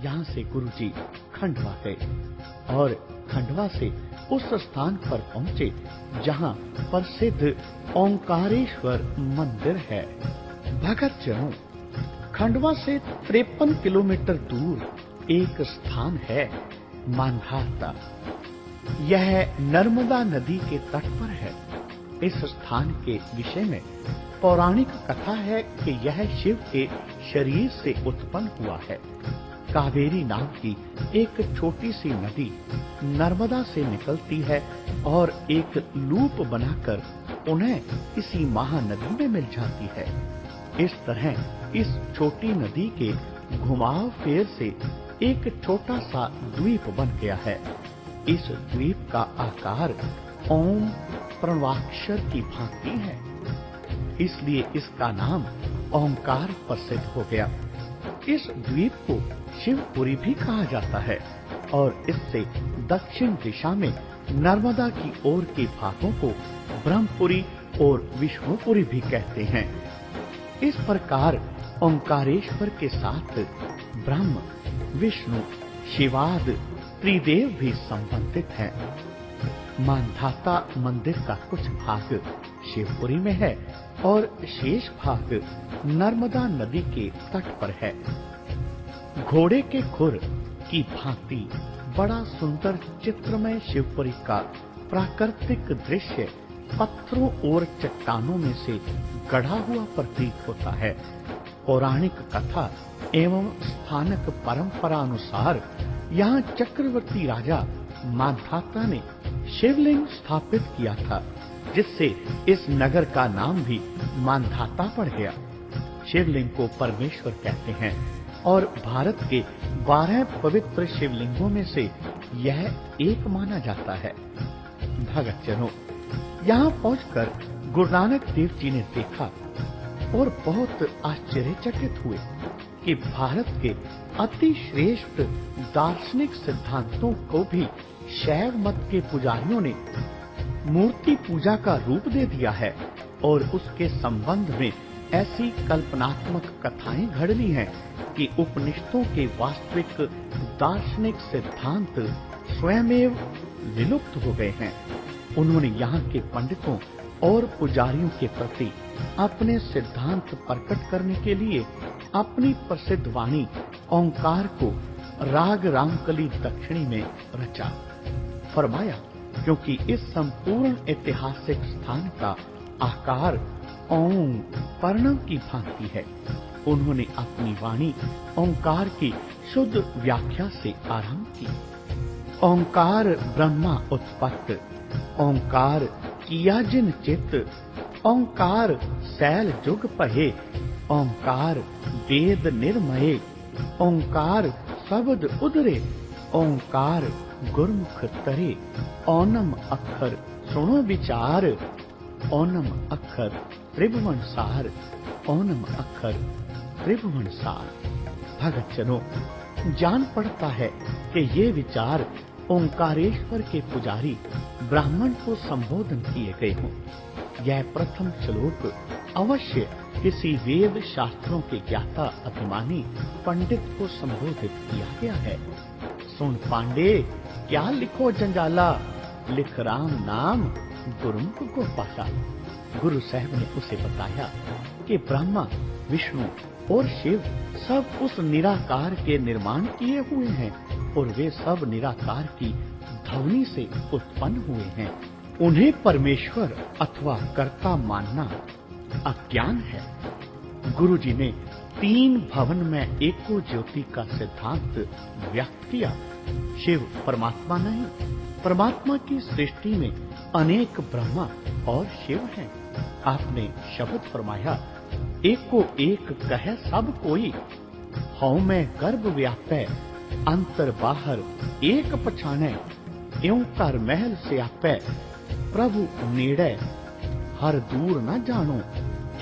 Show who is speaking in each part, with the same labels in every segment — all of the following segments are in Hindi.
Speaker 1: यहाँ से गुरुजी खंडवा गए और खंडवा से उस स्थान पर पहुंचे जहाँ प्रसिद्ध ओंकारेश्वर मंदिर है। भगत जनों, खंडवा से 53 किलोमीटर दूर एक स्थान है मांधाता। यह नर्मदा नदी के तट पर है। इस स्थान के विषय में पौराणिक कथा है कि यह शिव के शरीर से उत्पन्न हुआ है। कावेरी नाम की एक छोटी सी नदी नर्मदा से निकलती है और एक लूप बनाकर उन्हें इसी महानदी में मिल जाती है। इस तरह इस छोटी नदी के घुमाव फेर से एक छोटा सा द्वीप बन गया है। इस द्वीप का आकार ओम प्रणवाक्षर की भांति है, इसलिए इसका नाम ओंकार प्रसिद्ध हो गया। इस द्वीप को शिवपुरी भी कहा जाता है और इससे दक्षिण दिशा में नर्मदा की ओर के भागों को ब्रह्मपुरी और विष्णुपुरी भी कहते हैं। इस प्रकार ओंकारेश्वर के साथ ब्रह्म, विष्णु, शिवादि त्रिदेव भी संबंधित हैं। मांधाता मंदिर का कुछ भाग शिवपुरी में है और शेष भाग नर्मदा नदी के तट पर है। घोड़े के खुर की भांति बड़ा सुंदर चित्रमय शिवपुरी का प्राकृतिक दृश्य पत्थरों और चट्टानों में से गढ़ा हुआ प्रतीत होता है। पौराणिक कथा एवं स्थानक परंपरा अनुसार यहाँ चक्रवर्ती राजा मांधाता ने शिवलिंग स्थापित किया था, जिससे इस नगर का नाम भी मांधाता पड़ गया। शिवलिंग को परमेश्वर कहते हैं और भारत के 12 पवित्र शिवलिंगों में से यह एक माना जाता है। भगत जनों, यहाँ पहुंचकर गुरु नानक देव जी ने देखा और बहुत आश्चर्यचकित हुए कि भारत के अति श्रेष्ठ दार्शनिक सिद्धांतों को भी शैव मत के पुजारियों ने मूर्ति पूजा का रूप दे दिया है और उसके संबंध में ऐसी कल्पनात्मक कथाएं घड़ ली हैं कि उपनिषदों के वास्तविक दार्शनिक सिद्धांत स्वयमेव विलुप्त हो गए हैं। उन्होंने यहाँ के पंडितों और पुजारियों के प्रति अपने सिद्धांत प्रकट करने के लिए अपनी प्रसिद्ध वाणी ओंकार को राग रामकली दक्षिणी में रचा। फरमाया, क्योंकि इस संपूर्ण ऐतिहासिक स्थान का आकार ओम पर्णव की भांति है, उन्होंने अपनी वाणी ओंकार की शुद्ध व्याख्या से आरंभ की। ओंकार ब्रह्मा उत्पत्त, ओंकार किया जिन चित, ओंकार सैल जुग पहे, ओंकार वेद निर्मये, ओंकार शब्द उदरे, ओंकार गुरमुख तरे, ओनम अक्षर सुनो विचार, ओनम अक्षर त्रिभुवन सार, ओनम अक्षर त्रिभुवन सार। भगत जनों, जान पड़ता है कि ये विचार ओंकारेश्वर के पुजारी ब्राह्मण को संबोधन किए गए हों। यह प्रथम श्लोक अवश्य किसी वेद शास्त्रों के ज्ञाता अभिमानी पंडित को संबोधित किया गया है। सुन पांडे, क्या लिखो जंजाला, लिख राम नाम गुरुमुख को पासा। गुरु साहब ने उसे बताया कि ब्रह्मा, विष्णु और शिव सब उस निराकार के निर्माण किए हुए हैं और वे सब निराकार की ध्वनि से उत्पन्न हुए हैं। उन्हें परमेश्वर अथवा कर्ता मानना अज्ञान है। गुरुजी ने 3 भवन में एको ज्योति का सिद्धांत व्यक्त किया। शिव परमात्मा नहीं, परमात्मा की सृष्टि में अनेक ब्रह्मा और शिव हैं। आपने शब्द फरमाया, एको एक कहे सब कोई, हौ में गर्भ व्यापै, अंतर बाहर एक पछाने, यों कर महल से आपै, प्रभु नेड़े हर दूर न जानो,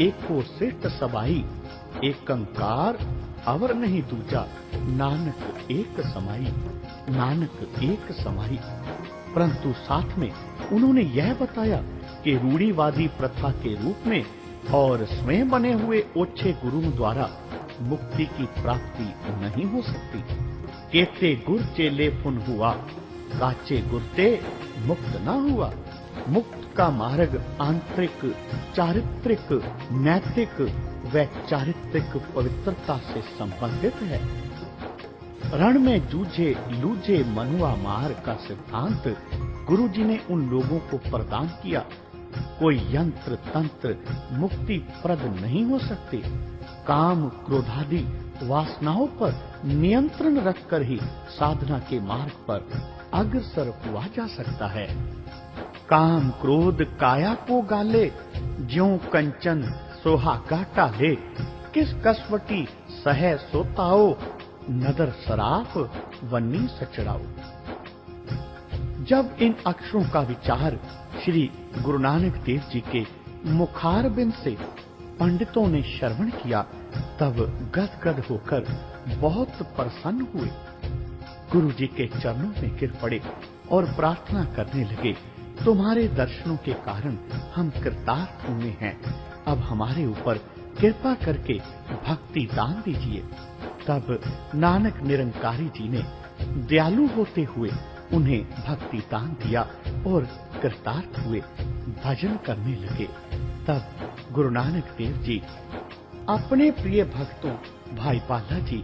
Speaker 1: एको श्रेष्ठ सबाई, एकंकार अवर नहीं दूजा, नानक एक समाई, नानक एक समाई। परंतु साथ में उन्होंने यह बताया कि रूढ़िवादी प्रथा के रूप में और स्वयं बने हुए ओछे गुरुओं द्वारा मुक्ति की प्राप्ति नहीं हो सकती। केते गुर चेले फुन हुआ, काचे गुरते मुक्त ना हुआ। मुक्त का मार्ग आंतरिक, चारित्रिक, नैतिक व चारित्रिक पवित्रता से संबंधित है। रण में जूझे लूझे मनुआ मार का सिद्धांत गुरुजी ने उन लोगों को प्रदान किया। कोई यंत्र तंत्र मुक्ति प्रद नहीं हो सकते। काम क्रोधादि वासनाओं पर नियंत्रण रखकर ही साधना के मार्ग पर अग्रसर हुआ जा सकता है। काम क्रोध काया को गाले, ज्यों कंचन सोहागा टाले। किस कसवटी सह सोताओ, नदर सराफ वन्नी सचड़ाओ। जब इन अक्षरों का विचार श्री गुरु नानक देव जी के मुखारबिंद से पंडितों ने श्रवण किया, तब गदगद होकर बहुत प्रसन्न हुए। गुरु जी के चरणों में गिर पड़े और प्रार्थना करने लगे, तुम्हारे दर्शनों के कारण हम कृतार्थ हुए हैं। अब हमारे ऊपर कृपा करके भक्ति दान दीजिए। तब नानक निरंकारी जी ने दयालु होते हुए उन्हें भक्ति दान दिया और कृतार्थ हुए, भजन करने लगे। तब गुरु नानक देव जी अपने प्रिय भक्तों भाई पाला जी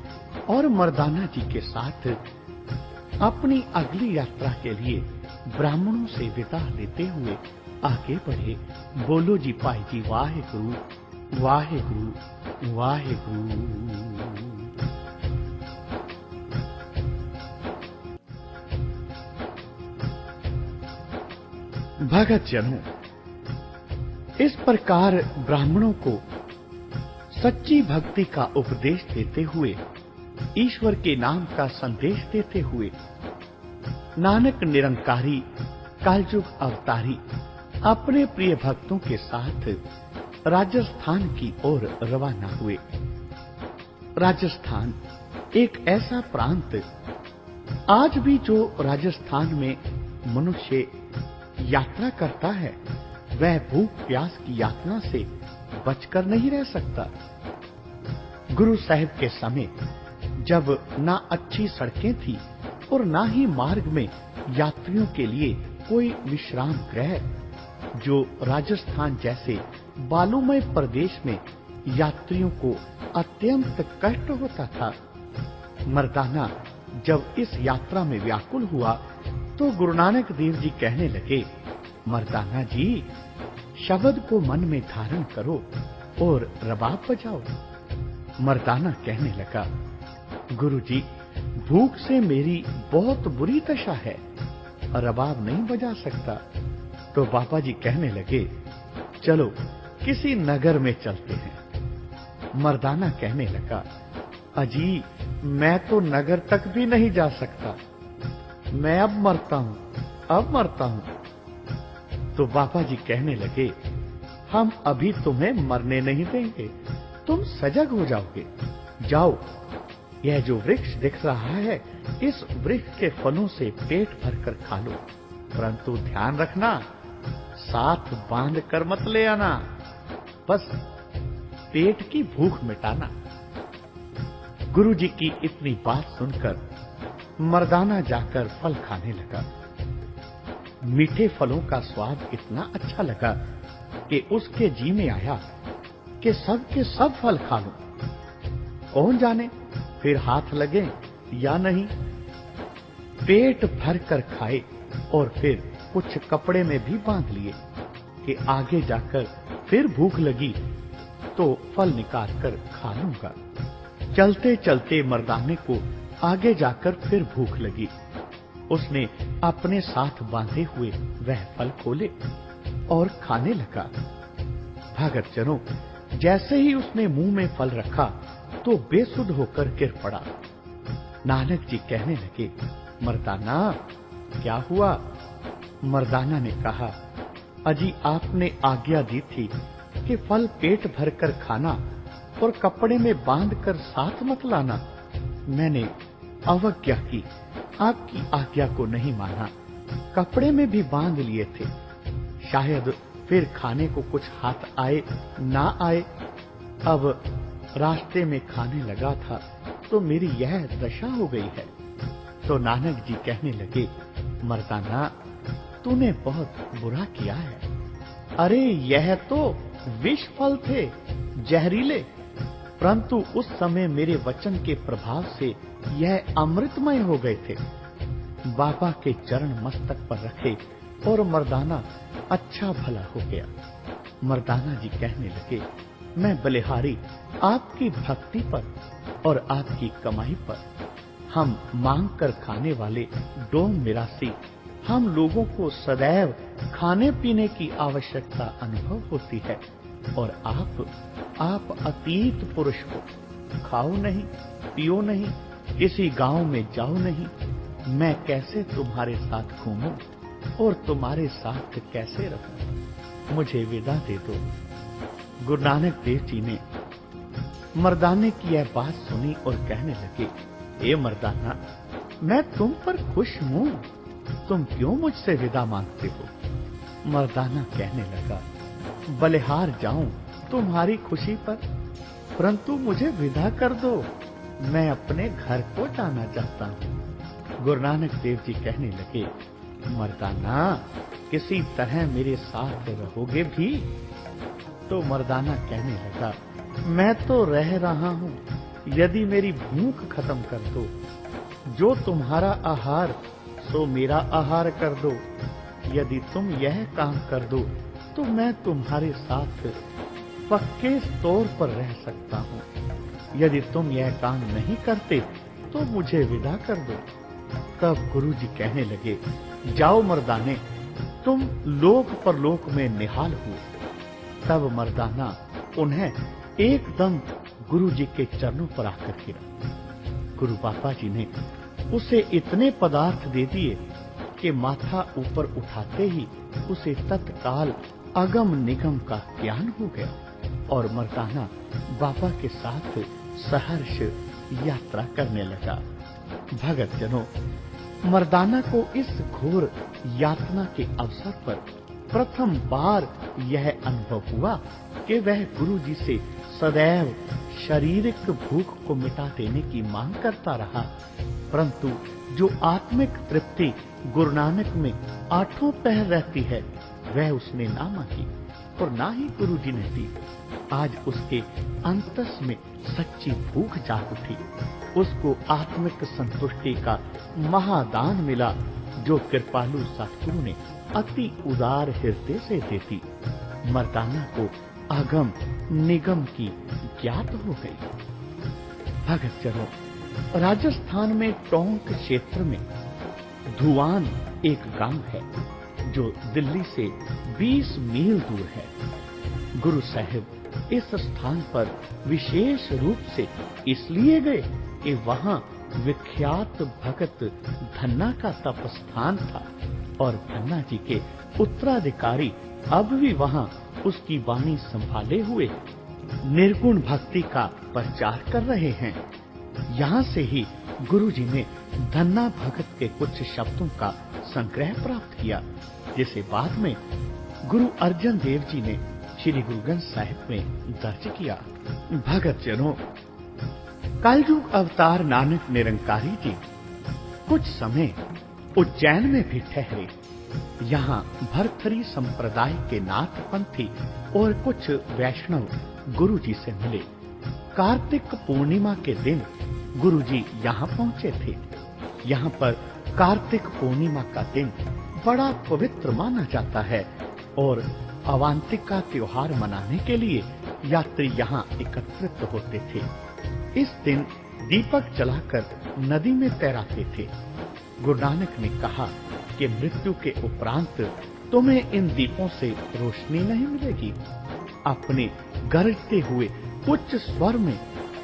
Speaker 1: और मर्दाना जी के साथ अपनी अगली यात्रा के लिए ब्राह्मणों से विदा लेते हुए आगे बढ़े। बोलो जी भाई जी वाहे गुरु वाहे गुरु वाहे गुरु। भगत जनों, इस प्रकार ब्राह्मणों को सच्ची भक्ति का उपदेश देते हुए, ईश्वर के नाम का संदेश देते हुए नानक निरंकारी कलयुग अवतारी अपने प्रिय भक्तों के साथ राजस्थान की ओर रवाना हुए। राजस्थान एक ऐसा प्रांत, आज भी जो राजस्थान में मनुष्य यात्रा करता है वह भूख प्यास की यातना से बचकर नहीं रह सकता। गुरु साहिब के समय जब ना अच्छी सड़कें थी और ना ही मार्ग में यात्रियों के लिए कोई विश्राम गृह, जो राजस्थान जैसे बालूमय प्रदेश में यात्रियों को अत्यंत कष्ट होता था। मर्दाना जब इस यात्रा में व्याकुल हुआ तो गुरु नानक देव जी कहने लगे, मर्दाना जी शब्द को मन में धारण करो और रबाब बजाओ। मर्दाना कहने लगा, गुरु जी भूख से मेरी बहुत बुरी दशा है, रबाब नहीं बजा सकता। तो बाबा जी कहने लगे, चलो किसी नगर में चलते हैं। मर्दाना कहने लगा, अजी मैं तो नगर तक भी नहीं जा सकता, मैं अब मरता हूं। तो बाबा जी कहने लगे, हम अभी तुम्हें मरने नहीं देंगे, तुम सजग हो जाओगे। जाओ, यह जो वृक्ष दिख रहा है, इस वृक्ष के फलों से पेट भरकर खा लो, परंतु ध्यान रखना साथ बांध कर मत ले आना, बस पेट की भूख मिटाना। गुरु जी की इतनी बात सुनकर मर्दाना जाकर फल खाने लगा। मीठे फलों का स्वाद इतना अच्छा लगा कि उसके जी में आया कि सब के सब फल खा लूं। कौन जाने फिर हाथ लगे या नहीं। पेट भर कर खाए और फिर कुछ कपड़े में भी बांध लिए कि आगे जाकर फिर भूख लगी तो फल निकाल कर खा लूंगा। चलते चलते मर्दाने को आगे जाकर फिर भूख लगी। उसने अपने साथ बांधे हुए वह फल खोले और खाने लगा। भगत जनों, जैसे ही उसने मुंह में फल रखा तो बेसुध होकर गिर पड़ा। नानक जी कहने लगे, मर्दाना क्या हुआ? मर्दाना ने कहा, अजी आपने आज्ञा दी थी कि फल पेट भरकर खाना और कपड़े में बांधकर साथ मत लाना। मैंने अवज्ञा की, आपकी आज्ञा को नहीं माना, कपड़े में भी बांध लिए थे। शायद फिर खाने को कुछ हाथ आए ना आए। अब रास्ते में खाने लगा था तो मेरी यह दशा हो गई है। तो नानक जी कहने लगे, मर्दाना, तूने बहुत बुरा किया है। अरे यह तो विष फल थे, जहरीले, परंतु उस समय मेरे वचन के प्रभाव से यह अमृतमय हो गए थे। बाबा के चरण मस्तक पर रखे और मर्दाना अच्छा भला हो गया। मर्दाना जी कहने लगे, मैं बलिहारी आपकी भक्ति पर और आपकी कमाई पर, हम मांग कर खाने वाले डोम मिरासी, हम लोगों को सदैव खाने पीने की आवश्यकता अनुभव होती है, और आप अतीत पुरुष हो, खाओ नहीं, पियो नहीं, किसी गांव में जाओ नहीं, मैं कैसे तुम्हारे साथ घूमूं और तुम्हारे साथ कैसे रहूं, मुझे विदा दे दो। गुरु नानक देव जी ने मर्दाने की यह बात सुनी और कहने लगे, ए मर्दाना, मैं तुम पर खुश हूं, तुम क्यों मुझसे विदा मांगते हो? मर्दाना कहने लगा, बलिहार जाऊं तुम्हारी खुशी पर, परंतु मुझे विदा कर दो, मैं अपने घर को जाना चाहता हूं। गुरु नानक देव जी कहने लगे, मर्दाना, किसी तरह मेरे साथ रहोगे भी? तो मर्दाना कहने लगा, मैं तो रह रहा हूं, यदि मेरी भूख खत्म कर दो, जो तुम्हारा आहार सो मेरा आहार कर दो, यदि तुम यह काम कर दो तो मैं तुम्हारे साथ पक्के तौर पर रह सकता हूं, यदि तुम यह काम नहीं करते तो मुझे विदा कर दो। तब गुरुजी कहने लगे, जाओ मर्दाने, तुम लोक परलोक में निहाल हुए। तब मर्दाना उन्हें एकदम गुरुजी के चरणों पर आकर गिरा। गुरु बाबा जी ने उसे इतने पदार्थ दे दिए कि माथा ऊपर उठाते ही उसे तत्काल अगम निगम का ज्ञान हो गया और मर्दाना बाबा के साथ सहर्ष यात्रा करने लगा। भगत जनों, मर्दाना को इस घोर यातना के अवसर पर प्रथम बार यह अनुभव हुआ कि वह गुरु जी से सदैव शारीरिक भूख को मिटा देने की मांग करता रहा, परंतु जो आत्मिक तृप्ति गुरु नानक में आठों पहर रहती है वह उसने ना मांगी और ना ही गुरु जी ने दी। आज उसके अंतस में सच्ची भूख जाग उठी। उसको आत्मिक संतुष्टि का महादान मिला जो कृपालु सतगुरु ने अति उदार हृदय से देती। मर्दाना को अगम निगम की ज्ञात हो गई। भगत जनों, राजस्थान में टोंक क्षेत्र में धुआन एक गांव है जो दिल्ली से 20 मील दूर है। गुरु साहिब इस स्थान पर विशेष रूप से इसलिए गए कि वहां विख्यात भगत धन्ना का तपस्थान था और धन्ना जी के उत्तराधिकारी अब भी वहां उसकी वाणी संभाले हुए निर्गुण भक्ति का प्रचार कर रहे हैं। यहाँ से ही गुरु जी ने धन्ना भगत के कुछ शब्दों का संग्रह प्राप्त किया, जिसे बाद में गुरु अर्जन देव जी ने श्री गुरु ग्रंथ साहिब में दर्ज किया। भगत जनों, कलयुग अवतार नानक निरंकारी जी कुछ समय उज्जैन में भी ठहरे। यहाँ भरथरी संप्रदाय के नाथ पंथी और कुछ वैष्णव गुरु जी से मिले। कार्तिक पूर्णिमा के दिन गुरु जी यहाँ पहुँचे थे। यहाँ पर कार्तिक पूर्णिमा का दिन बड़ा पवित्र माना जाता है और अवांतिका त्योहार मनाने के लिए यात्री यहाँ एकत्रित होते थे। इस दिन दीपक जलाकर नदी में तैराते थे। गुरु नानक ने कहा कि मृत्यु के उपरांत तुम्हें इन दीपों से रोशनी नहीं मिलेगी। अपने गरजते हुए उच्च स्वर में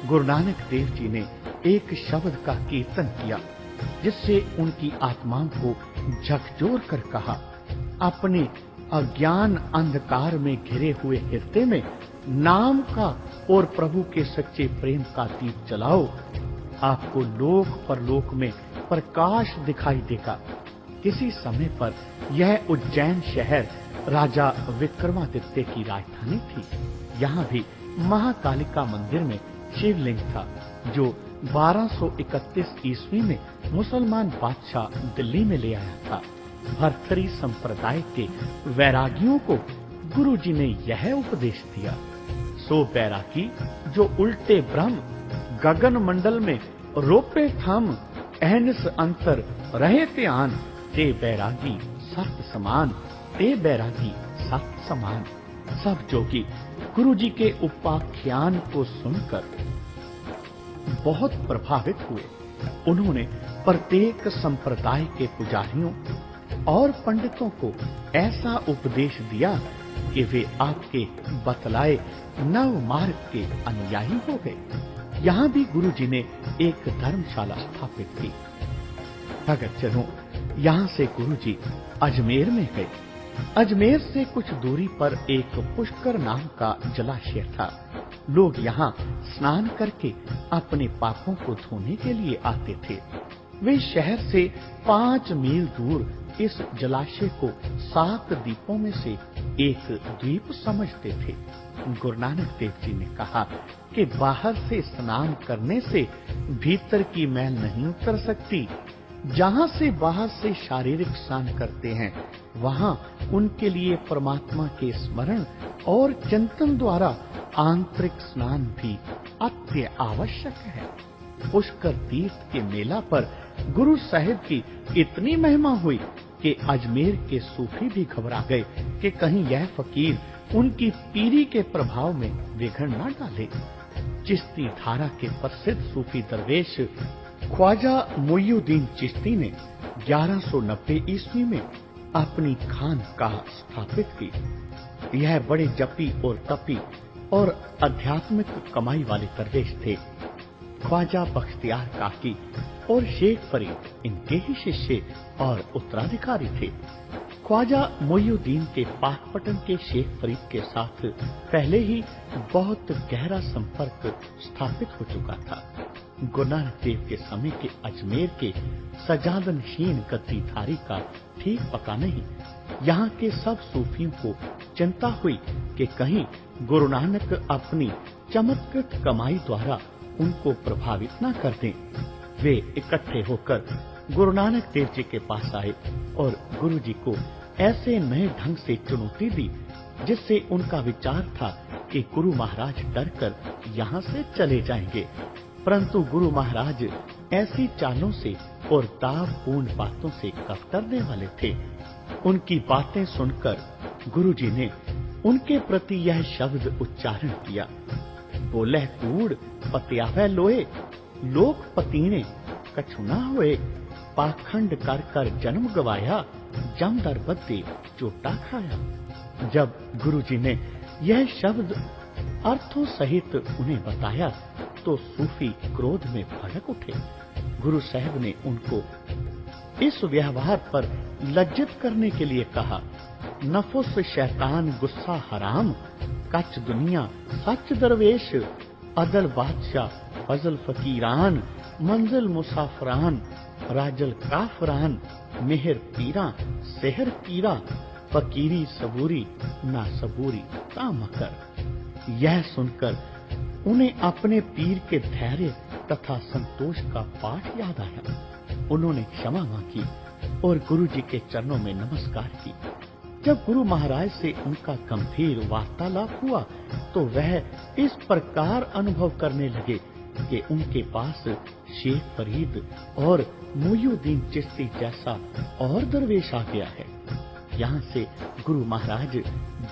Speaker 1: गुरु नानक देव जी ने एक शब्द का कीर्तन किया, जिससे उनकी आत्माओं को झकझोर कर कहा, अपने अज्ञान अंधकार में घिरे हुए हृदय में नाम का और प्रभु के सच्चे प्रेम का दीप जलाओ। आपको लोक परलोक में प्रकाश दिखाई देगा। किसी समय पर यह उज्जैन शहर राजा विक्रमादित्य की राजधानी थी। यहाँ भी महाकालिका मंदिर में शिवलिंग था जो 1231 ईस्वी में मुसलमान बादशाह दिल्ली में ले आया था। भर्तृहरि संप्रदाय के वैरागियों को गुरुजी ने यह उपदेश दिया, सो बैरागी जो उल्टे ब्रह्म गगन मंडल में रोपे थम अहनिस अंतर रहे ते आन, ते बैरागी सत्य समान, ते बैरागी सत्य समान। सब जोगी गुरुजी के उपाख्यान को सुनकर बहुत प्रभावित हुए। उन्होंने प्रत्येक संप्रदाय के पुजारियों और पंडितों को ऐसा उपदेश दिया कि वे आपके बतलाए नव मार्ग के अनुयायी हो गए। यहाँ भी गुरुजी ने एक धर्मशाला स्थापित की। भगतजनों, यहाँ से गुरुजी अजमेर में गए। अजमेर से कुछ दूरी पर एक पुष्कर नाम का जलाशय था। लोग यहाँ स्नान करके अपने पापों को धोने के लिए आते थे। वे शहर से 5 मील दूर इस जलाशय को 7 द्वीपों में से एक द्वीप समझते थे। गुरु नानक देव जी ने कहा कि बाहर से स्नान करने से भीतर की मैल नहीं उतर सकती। जहाँ से बाहर से शारीरिक स्नान करते हैं, वहाँ उनके लिए परमात्मा के स्मरण और चिंतन द्वारा आंतरिक स्नान भी अत्य आवश्यक है। पुष्कर तीर्थ के मेला पर गुरु साहिब की इतनी महिमा हुई कि अजमेर के सूफी भी घबरा गए कि कहीं यह फकीर उनकी पीरी के प्रभाव में विघ्न न डाले। चिश्ती धारा के प्रसिद्ध सूफी दरवेश ख्वाजा मोइनुद्दीन चिश्ती ने 1190 ईस्वी में अपनी खानकाह स्थापित की। यह बड़े जपी और तपी और आध्यात्मिक कमाई वाले दरवेश थे। ख्वाजा बख्तियार काकी और शेख फरीद इनके ही शिष्य और उत्तराधिकारी थे। ख्वाजा मोइनुद्दीन के पाकपटन के शेख फरीद के साथ पहले ही बहुत गहरा संपर्क स्थापित हो चुका था। गुरु नानक देव के समय के अजमेर के सजादनशीन गद्दीधारी का ठीक पता नहीं। यहाँ के सब सूफियों को चिंता हुई कि कहीं गुरु नानक अपनी चमत्कृत कमाई द्वारा उनको प्रभावित न कर दें। वे इकट्ठे होकर गुरु नानक देव जी के पास आए और गुरु जी को ऐसे नए ढंग से चुनौती दी जिससे उनका विचार था कि गुरु महाराज डरकर यहाँ से चले जाएंगे। परंतु गुरु महाराज ऐसी चालों से और दावपूर्ण बातों से कतरने वाले थे। उनकी बातें सुनकर गुरु जी ने उनके प्रति यह शब्द उच्चारण किया, बोले कूड़ पतियावे लोए, लोक पतीने कछु ना होए, पाखंड कर कर जन्म गवाया, जम दर बदे चोटा खाया। जब गुरु जी ने यह शब्द अर्थों सहित उन्हें बताया तो सूफी क्रोध में भड़क उठे। गुरु साहब ने उनको इस व्यवहार पर लज्जित करने के लिए कहा, नफुस शैतान गुस्सा हराम, कच दुनिया सच दरवेश, अदल बादशाह फजल फकीरान, मंजिल मुसाफरान, राजल काफरान, मेहर पीरा सेहर पीरा, फकीरी सबूरी ना सबूरी ता मकर। यह सुनकर उन्हें अपने पीर के धैर्य तथा संतोष का पाठ याद आया। उन्होंने क्षमा मांगी और गुरु जी के चरणों में नमस्कार की। जब गुरु महाराज से उनका गंभीर वार्तालाप हुआ तो वह इस प्रकार अनुभव करने लगे कि उनके पास शेख फरीद और मोइनुद्दीन चिश्ती जैसा और दरवेश आ गया है। यहाँ से गुरु महाराज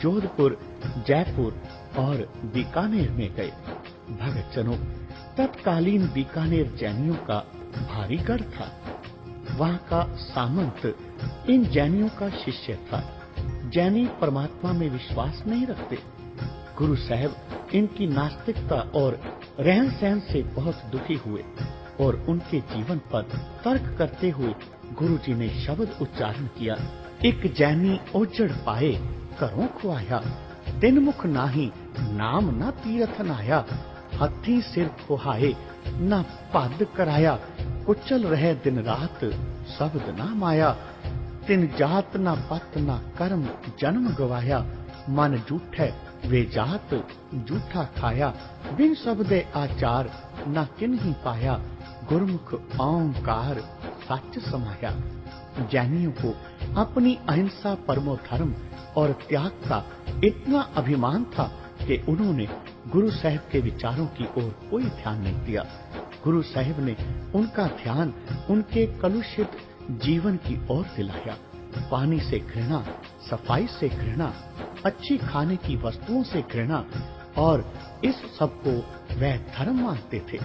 Speaker 1: जोधपुर, जयपुर और बीकानेर में गए। भगतजनों, तत्कालीन बीकानेर जैनियों का भारी गढ़ था। वहाँ का सामंत इन जैनियों का शिष्य था। जैनी परमात्मा में विश्वास नहीं रखते। गुरु साहब इनकी नास्तिकता और रहन सहन से बहुत दुखी हुए और उनके जीवन पर तर्क करते हुए गुरु जी ने शब्द उच्चारण किया, एक जैनी ओजड़ पाए करों खुआया, तिन मुख नाही नाम न तीरथ नाया, हथी सिर खुहाए न पद कराया, कुचल रहे दिन रात शब्द ना माया, तिन जात न पत न कर्म जन्म गवाया, मन झूठे वे जात झूठा खाया, बिन शब्दे आचार न किन्हीं पाया, गुरुमुख ओंकार सच समाया। जैनियों को अपनी अहिंसा, परमो धर्म और त्याग का इतना अभिमान था कि उन्होंने गुरु साहिब के विचारों की ओर कोई ध्यान नहीं दिया। गुरु साहिब ने उनका ध्यान उनके कलुषित जीवन की ओर दिलाया। पानी से घृणा, सफाई से घृणा, अच्छी खाने की वस्तुओं से घृणा, और इस सब को वह धर्म मानते थे।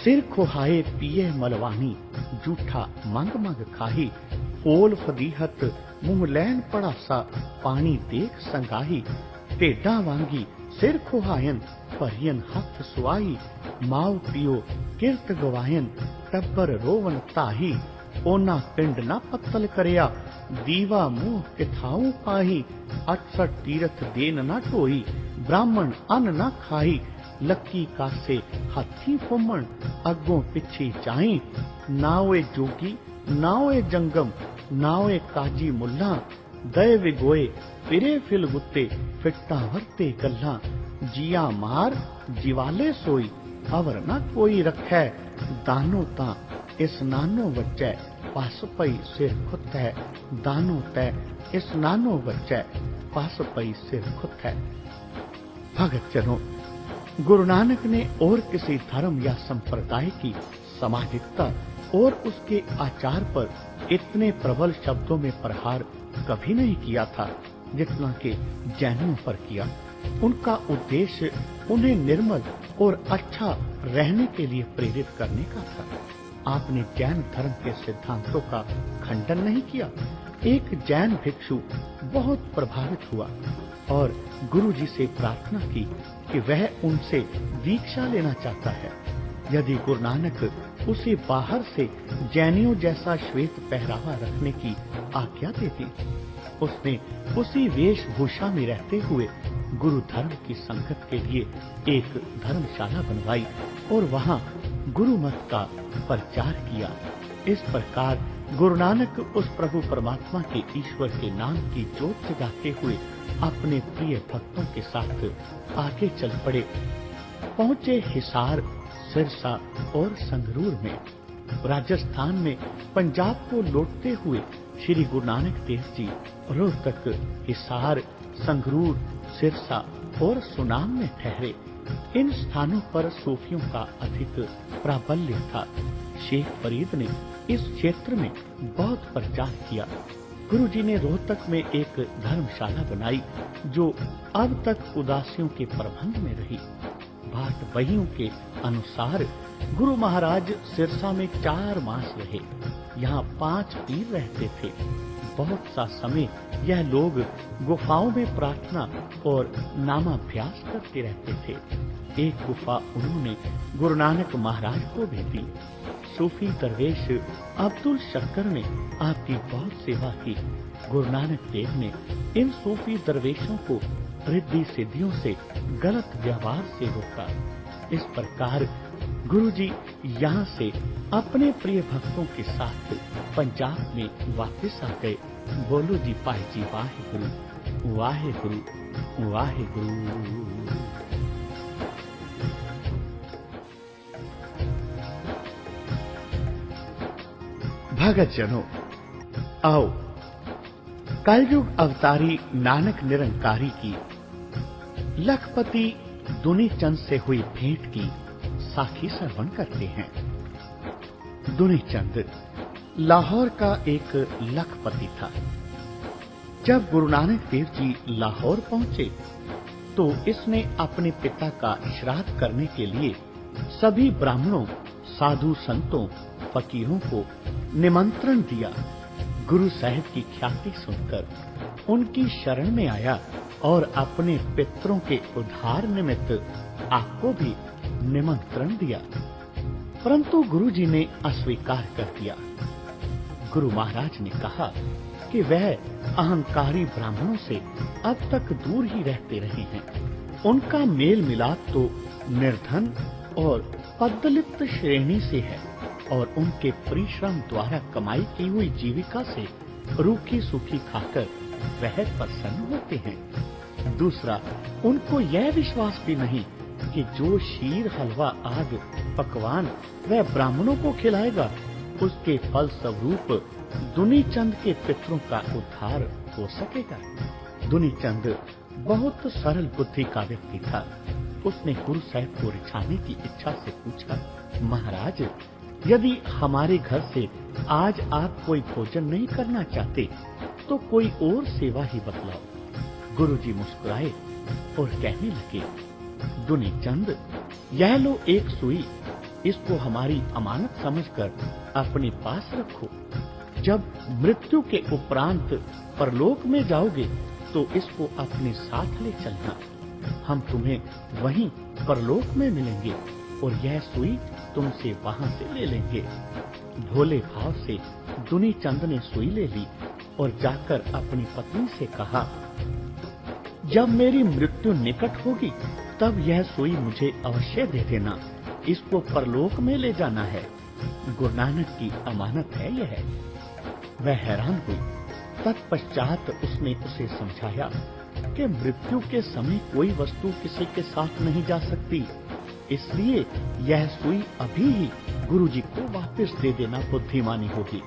Speaker 1: सिर खुहाए पिए मलवानी, जूठा मंग मंग खाही। ओल फदीहत मुंह लैन पड़ासा, पानी देख संगाही। भेडा वांगी सिर खुहायन, परियन हथ सुआई। माओ पियो किरत गवायन, टब्बर रोवन ताही। ओना पिंड न पत्तल करया, दीवा मुंह किथाऊ पाही। 68 तीरथ देन न टोई, ब्राह्मण अन्न न खाई। लक्की कासे हाथी फुमण, अगों पिछी जाई। नाओए जोगी नाओए जंगम, नाओए काजी मुल्ला। दय विगोए फिरे फिल गुत्ते, फिट्टा वरते गल्ला। जिया मार जिवाले सोई, अवर न कोई रखै। दानो ता इस नानो बच्चै, पास पई सिर खुतै। दानो तै इस नानो बच्चै, पास पई सिर खुतै। भगत जनों, गुरु नानक ने और किसी धर्म या संप्रदाय की सामाजिकता और उसके आचार पर इतने प्रबल शब्दों में प्रहार कभी नहीं किया था जितना कि जैनों पर किया। उनका उद्देश्य उन्हें निर्मल और अच्छा रहने के लिए प्रेरित करने का था। आपने जैन धर्म के सिद्धांतों का खंडन नहीं किया। एक जैन भिक्षु बहुत प्रभावित हुआ और गुरु जी से प्रार्थना की कि वह उनसे दीक्षा लेना चाहता है। यदि गुरु नानक उसे बाहर से जैनियों जैसा श्वेत पहरावा रखने की आज्ञा देती, उसने उसी वेशभूषा में रहते हुए गुरु धर्म की संगत के लिए एक धर्मशाला बनवाई और वहां गुरु मत का प्रचार किया। इस प्रकार गुरु नानक उस प्रभु परमात्मा के ईश्वर के नाम की जोत जगाते हुए अपने प्रिय भक्तों के साथ आगे चल पड़े। पहुंचे हिसार, सिरसा और संगरूर में। राजस्थान में पंजाब को लौटते हुए श्री गुरु नानक देव जी रोहतक, हिसार, संगरूर, सिरसा और सुनाम में ठहरे। इन स्थानों पर सूफियों का अधिक प्राबल्य था। शेख फरीद ने इस क्षेत्र में बहुत प्रचार किया। गुरुजी ने रोहतक में एक धर्मशाला बनाई जो अब तक उदासियों के प्रबंध में रही। बात बहियों के अनुसार गुरु महाराज सिरसा में 4 मास रहे। यहाँ 5 पीर रहते थे। बहुत सा समय यह लोग गुफाओं में प्रार्थना और नामाभ्यास करते रहते थे। एक गुफा उन्होंने गुरु नानक महाराज को भी दी। सूफी दरवेश अब्दुल शक्कर ने आपकी बहुत सेवा की। गुरु नानक देव ने इन सूफी दरवेशों को रिद्धि सिद्धियों से, गलत व्यवहार से रोका। इस प्रकार गुरुजी यहाँ से अपने प्रिय भक्तों के साथ पंजाब में वापस आ गए। बोलो जी पाई जी वाहे गुरु, वाहे गुरु, वाहे गुरु। भगत जनों, आओ कलयुग अवतारी नानक निरंकारी की लखपति दुनीचंद से हुई भेंट की साखी श्रवण करते हैं। दुनीचंद लाहौर का एक लखपति था। जब गुरु नानक देव जी लाहौर पहुंचे तो इसने अपने पिता का श्राद्ध करने के लिए सभी ब्राह्मणों, साधु संतों, फकीरों को निमंत्रण दिया। गुरु साहिब की ख्याति सुनकर उनकी शरण में आया और अपने पितरों के उद्धार निमित्त आपको भी निमंत्रण दिया, परंतु गुरु जी ने अस्वीकार कर दिया। गुरु महाराज ने कहा कि वह अहंकारी ब्राह्मणों से अब तक दूर ही रहते रहे हैं। उनका मेल मिलाप तो निर्धन और पदलिप्त श्रेणी से है और उनके परिश्रम द्वारा कमाई की हुई जीविका से रूखी सूखी खाकर वह प्रसन्न होते हैं। दूसरा, उनको यह विश्वास भी नहीं कि जो शीर हलवा आदि पकवान वह ब्राह्मणों को खिलाएगा, उसके फल स्वरूप दुनी चंद के पितरों का उद्धार हो सकेगा। दुनी चंद बहुत सरल बुद्धि का व्यक्ति था। उसने गुरु साहब को रिझाने की इच्छा से पूछा, महाराज, यदि हमारे घर से आज आप कोई भोजन नहीं करना चाहते तो कोई और सेवा ही बतलाओ। गुरुजी मुस्कुराए और कहने लगे, दुनी चंद, यह लो एक सुई, इसको हमारी अमानत समझकर अपने पास रखो। जब मृत्यु के उपरांत परलोक में जाओगे तो इसको अपने साथ ले चलना। हम तुम्हें वहीं परलोक में मिलेंगे और यह सुई तुमसे वहां से ले लेंगे। भोले भाव से दुनी चंद ने सुई ले ली और जाकर अपनी पत्नी से कहा, जब मेरी मृत्यु निकट होगी तब यह सुई मुझे अवश्य दे देना। इसको परलोक में ले जाना है। गुरु नानक की अमानत है यह। वह हैरान हुई। तत्पश्चात उसने उसे समझाया कि मृत्यु के समय कोई वस्तु किसी के साथ नहीं जा सकती, इसलिए यह सुई अभी ही गुरुजी को वापस दे देना बुद्धिमानी होगी।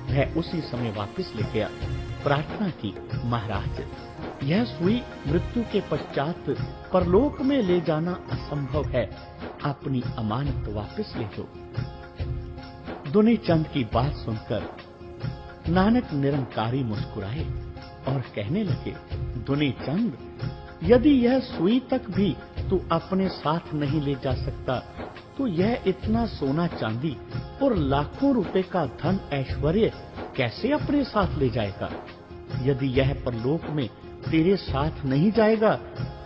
Speaker 1: वह उसी समय वापस ले गया, प्रार्थना की, महाराज, यह सुई मृत्यु के पश्चात परलोक में ले जाना असंभव है, अपनी अमानत वापस ले लो। दुनी चंद की बात सुनकर नानक निरंकारी मुस्कुराए और कहने लगे, दुनी चंद, यदि यह सुई तक भी तू अपने साथ नहीं ले जा सकता तो यह इतना सोना चांदी और लाखों रुपए का धन ऐश्वर्य कैसे अपने साथ ले जाएगा। यदि यह परलोक में तेरे साथ नहीं जाएगा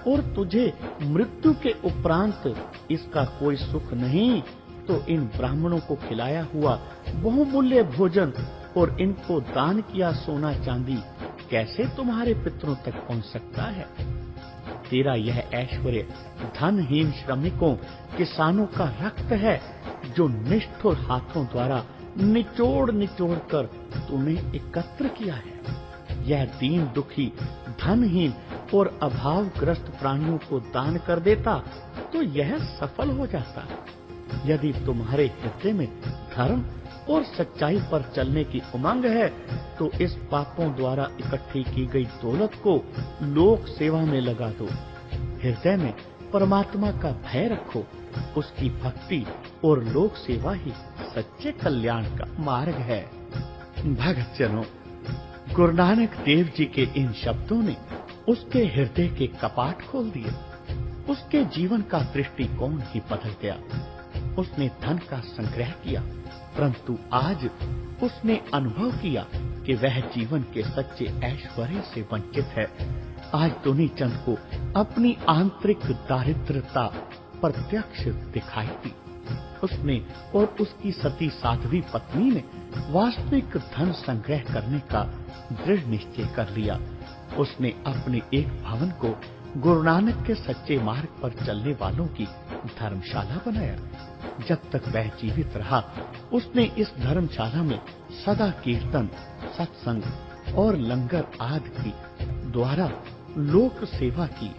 Speaker 1: और तुझे मृत्यु के उपरांत इसका कोई सुख नहीं, तो इन ब्राह्मणों को खिलाया हुआ बहुमूल्य भोजन और इनको दान किया सोना चांदी कैसे तुम्हारे पितरों तक पहुंच सकता है। तेरा यह ऐश्वर्य धनहीन श्रमिकों, किसानों का रक्त है जो निष्ठुर हाथों द्वारा निचोड़ निचोड़ कर तूने एकत्र किया है। यह दीन दुखी, धनहीन और अभावग्रस्त प्राणियों को दान कर देता तो यह सफल हो जाता। यदि तुम्हारे हृदय में धर्म और सच्चाई पर चलने की उमंग है तो इस पापों द्वारा इकट्ठी की गई दौलत को लोक सेवा में लगा दो। हृदय में परमात्मा का भय रखो। उसकी भक्ति और लोक सेवा ही सच्चे कल्याण का मार्ग है। भगत जनों, गुरु नानक देव जी के इन शब्दों ने उसके हृदय के कपाट खोल दिए। उसके जीवन का दृष्टिकोण ही बदल गया। उसने धन का संग्रह किया, परंतु आज उसने अनुभव किया कि वह जीवन के सच्चे ऐश्वर्य से वंचित है। आज दुनी चंद को अपनी आंतरिक दारिद्रता प्रत्यक्ष दिखाई दी। उसने और उसकी सती साध्वी पत्नी ने वास्तविक धन संग्रह करने का दृढ़ निश्चय कर लिया। उसने अपने एक भवन को गुरु नानक के सच्चे मार्ग पर चलने वालों की धर्मशाला बनाया। जब तक वह जीवित रहा, उसने इस धर्मशाला में सदा कीर्तन, सत्संग और लंगर आदि की द्वारा लोक सेवा की।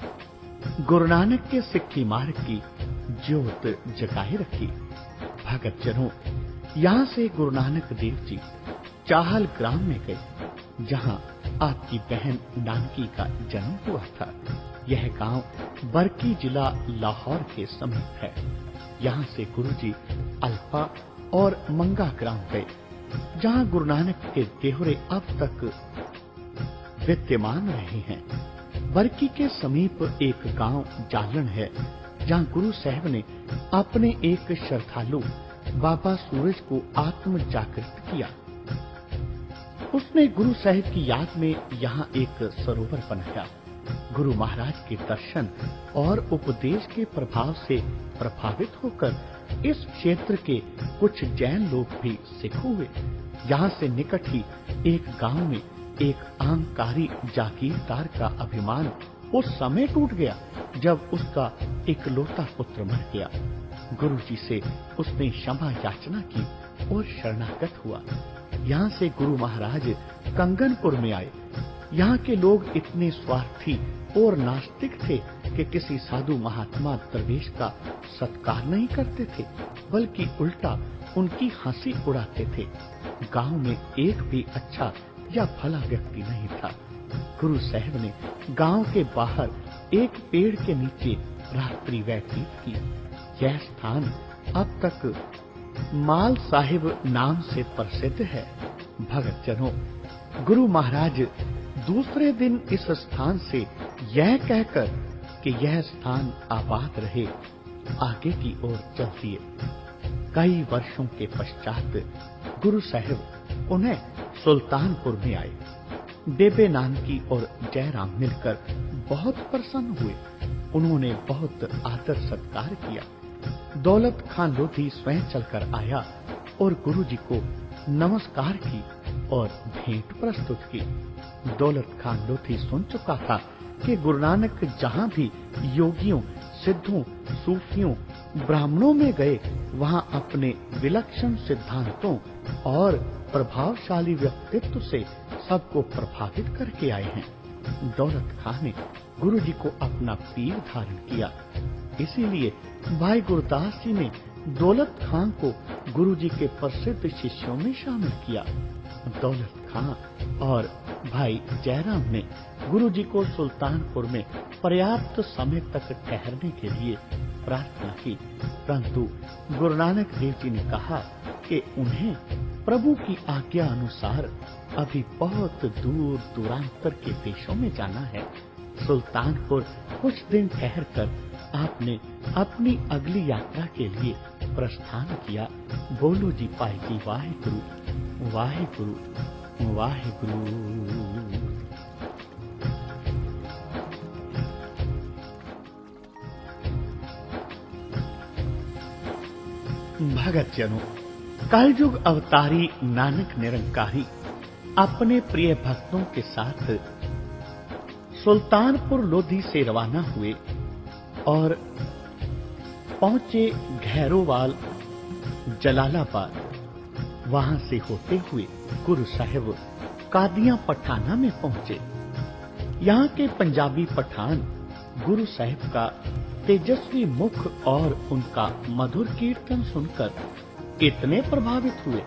Speaker 1: गुरु नानक के सिक्खी मार्ग की ज्योत जगाए रखी। भगत जनों, यहाँ से गुरु नानक देव जी चाहल ग्राम में गए, जहाँ आपकी बहन नानकी का जन्म हुआ था। यह गांव बरकी जिला लाहौर के समीप है। यहाँ से गुरुजी अल्पा और मंगा ग्राम गए, जहाँ गुरु नानक के देहरे अब तक विद्यमान रहे हैं। बरकी के समीप एक गांव जालन है, जहाँ गुरु साहब ने अपने एक श्रद्धालु बाबा सूरज को आत्म जागृत किया। उसने गुरु साहब की याद में यहाँ एक सरोवर बनाया। गुरु महाराज के दर्शन और उपदेश के प्रभाव से प्रभावित होकर इस क्षेत्र के कुछ जैन लोग भी सिख हुए। यहाँ से निकट ही एक गांव में एक अहंकारी जागीरदार का अभिमान उस समय टूट गया जब उसका इकलौता पुत्र मर गया। गुरुजी से उसने क्षमा याचना की और शरणागत हुआ। यहाँ से गुरु महाराज कंगनपुर में आए। यहाँ के लोग इतने स्वार्थी और नास्तिक थे कि किसी साधु महात्मा दरवेश का सत्कार नहीं करते थे, बल्कि उल्टा उनकी हंसी उड़ाते थे। गांव में एक भी अच्छा या भला व्यक्ति नहीं था। गुरु साहब ने गांव के बाहर एक पेड़ के नीचे रात्रि व्यतीत की। यह स्थान अब तक माल साहिब नाम से प्रसिद्ध है। भगत जनों, गुरु महाराज दूसरे दिन इस स्थान से यह कहकर कि यह स्थान आबाद रहे, आगे की ओर चल दिए। कई वर्षों के पश्चात गुरु साहब उन्हें सुल्तानपुर में आए। बेबे नानकी और जयराम मिलकर बहुत प्रसन्न हुए। उन्होंने बहुत आदर सत्कार किया। दौलत खान लोधी स्वयं चलकर आया और गुरुजी को नमस्कार की और भेंट प्रस्तुत की। दौलत खान लोधी सुन चुका था कि गुरु नानक जहाँ भी योगियों, सिद्धों, सूफियों, ब्राह्मणों में गए, वहाँ अपने विलक्षण सिद्धांतों और प्रभावशाली व्यक्तित्व से सबको प्रभावित करके आए हैं। दौलत खान ने गुरुजी को अपना पीर धारण किया। इसीलिए भाई गुरदास जी ने दौलत खान को गुरुजी के प्रसिद्ध शिष्यों में शामिल किया। दौलत खान और भाई जयराम ने गुरुजी को सुल्तानपुर में पर्याप्त समय तक ठहरने के लिए प्रार्थना की, परंतु गुरु नानक देव जी ने कहा कि उन्हें प्रभु की आज्ञा अनुसार अभी बहुत दूर दूरांतर के देशों में जाना है। सुल्तानपुर कुछ दिन ठहरकर आपने अपनी अगली यात्रा के लिए प्रस्थान किया। बोलो जी पाई जी वाहिगुरु वाहिगुरु वाहिगुरु। भगत जनों, कलयुग अवतारी नानक निरंकारी अपने प्रिय भक्तों के साथ सुल्तानपुर लोधी से रवाना हुए और पहुंचे घैरोवाल जलालाबाद। वहां से होते हुए गुरु साहिब कादियां पठाना में पहुंचे। यहाँ के पंजाबी पठान गुरु साहिब का तेजस्वी मुख और उनका मधुर कीर्तन सुनकर इतने प्रभावित हुए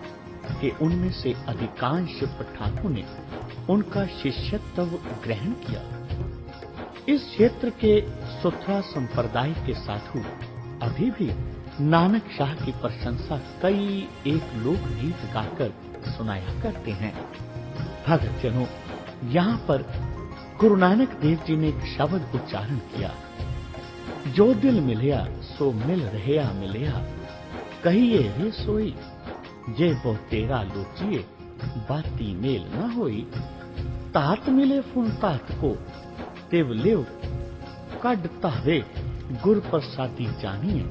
Speaker 1: कि उनमें से अधिकांश पठानों ने उनका शिष्यत्व ग्रहण किया। इस क्षेत्र के सुथरा संप्रदाय के साधु अभी भी नानक शाह की प्रशंसा कई एक लोकगीत गाकर सुनाया करते हैं। भगत जनों, यहाँ पर गुरु नानक देव जी ने एक शब्द उच्चारण किया, जो दिल मिलिया सो मिल रहया मिलिया, कहिए रे सोई, जे वो तेरा लोचिए बाती मेल न होई। तात मिले फुन तात को तिव लिव कड तावे, गुर प्रसादी जानिए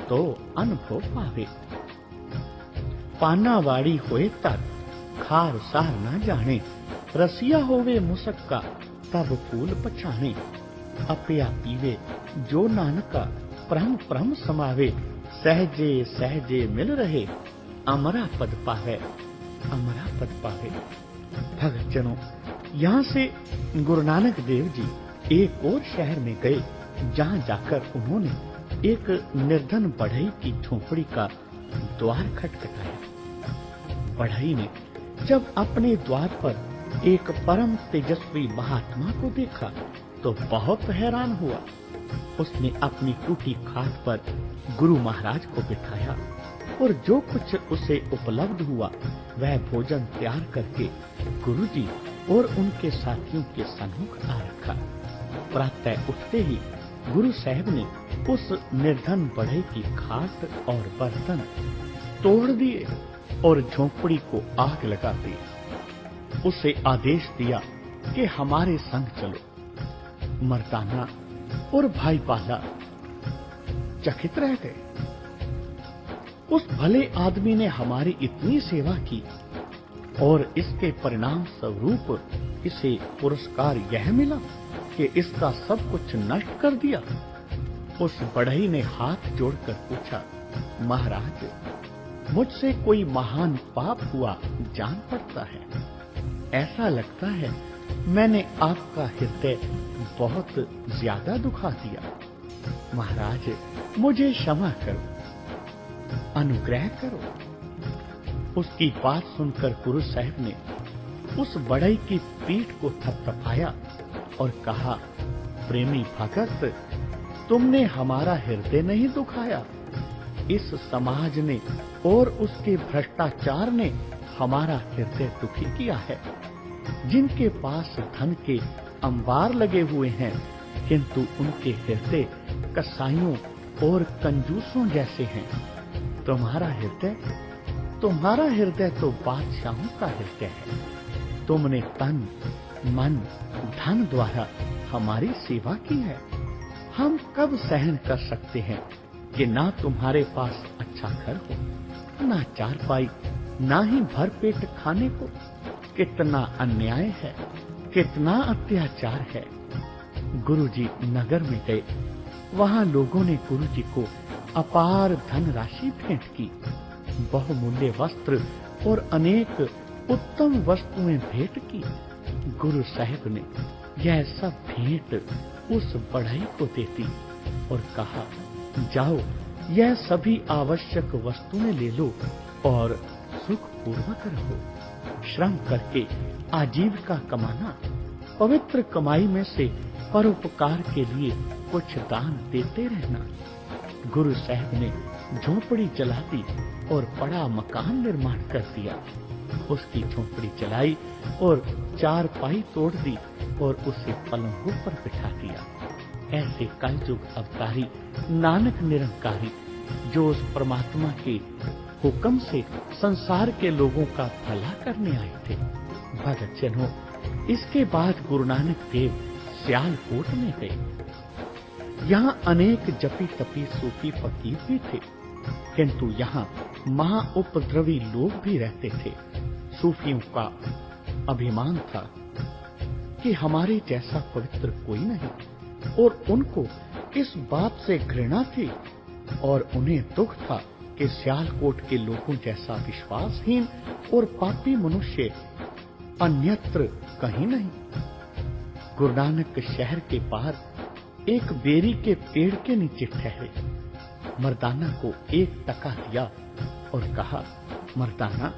Speaker 1: तो अनुभव पावे। पाना वाड़ी होए तक खार सार न जाने, रसिया होवे मुसक्का तब फूल पछाने। अपया पीवे जो नानका प्रम प्रम समावे, सहजे सहजे मिल रहे अमरा पद पावे, अमरा पद पावे। भगत जनों, यहाँ से गुरु नानक देव जी एक और शहर में गए, जहाँ जाकर उन्होंने एक निर्धन बढ़ई की झोपड़ी का द्वार खटखटाया। बढ़ई ने जब अपने द्वार पर एक परम तेजस्वी महात्मा को देखा तो बहुत हैरान हुआ। उसने अपनी टूटी खाट पर गुरु महाराज को बिठाया और जो कुछ उसे उपलब्ध हुआ वह भोजन तैयार करके गुरुजी और उनके साथियों के सम्मुख आ रखा। प्रातः उठते ही गुरु साहब ने उस निर्धन बढ़ई की खाट और बर्तन तोड़ दिए और झोंपड़ी को आग लगा दी। उसे आदेश दिया कि हमारे संग चलो। मर्दाना और भाई पाला चकित रह गए। उस भले आदमी ने हमारी इतनी सेवा की और इसके परिणाम स्वरूप इसे पुरस्कार यह मिला कि इसका सब कुछ नष्ट कर दिया। उस बढ़ई ने हाथ जोड़कर पूछा, महाराज, मुझसे कोई महान पाप हुआ जान पड़ता है। ऐसा लगता है मैंने आपका हृदय बहुत ज्यादा दुखा दिया। महाराज, मुझे क्षमा करो, अनुग्रह करो। उसकी बात सुनकर गुरु साहब ने उस बढ़ई की पीठ को थपथपाया और कहा, प्रेमी भगत, तुमने हमारा हृदय नहीं दुखाया, इस समाज ने और उसके भ्रष्टाचार ने हमारा हृदय दुखी किया है। जिनके पास धन के अंबार लगे हुए हैं, किंतु उनके हृदय कसाईयों और कंजूसों जैसे हैं। तुम्हारा हृदय तो बादशाहों का हृदय है। तुमने तन, मन, धन द्वारा हमारी सेवा की है। हम कब सहन कर सकते हैं कि ना तुम्हारे पास अच्छा घर हो, ना चारपाई, ना ही भरपेट खाने को। कितना अन्याय है, कितना अत्याचार है। गुरुजी नगर में गए। वहां लोगों ने गुरुजी को अपार धनराशि भेंट की। बहुमूल्य वस्त्र और अनेक उत्तम वस्तुएं भेंट की। गुरु साहिब ने यह सब भेंट उस बढ़ई को दे दी और कहा, जाओ, यह सभी आवश्यक वस्तुएं ले लो और सुखपूर्वक रहो। श्रम करके आजीविका कमाना, पवित्र कमाई में से परोपकार के लिए कुछ दान देते रहना। गुरु साहब ने झोपड़ी जला दी और बड़ा मकान निर्माण कर दिया। उसकी झोपड़ी जलाई और चारपाई तोड़ दी और उसे पलंगों पर बिठा दिया। ऐसे कलयुग अवतारी नानक निरंकारी, जो उस परमात्मा के हुक्म से संसार के लोगों का भला करने आए थे। भगत जनों, इसके बाद गुरु नानक देव सियालकोट में गए। यहाँ अनेक जपी तपी सूफी फकीर भी थे, किंतु यहाँ महाउपद्रवी लोग भी रहते थे। सूफियों का अभिमान था कि हमारे जैसा पवित्र कोई नहीं, और उनको इस बात से घृणा थी और उन्हें दुख था कि सियालकोट के लोगों जैसा विश्वासहीन और पापी मनुष्य अन्यत्र कहीं नहीं। गुरु नानक शहर के बाहर एक बेरी के पेड़ के नीचे ठहरे। मर्दाना को 1 टका दिया और कहा, मर्दाना,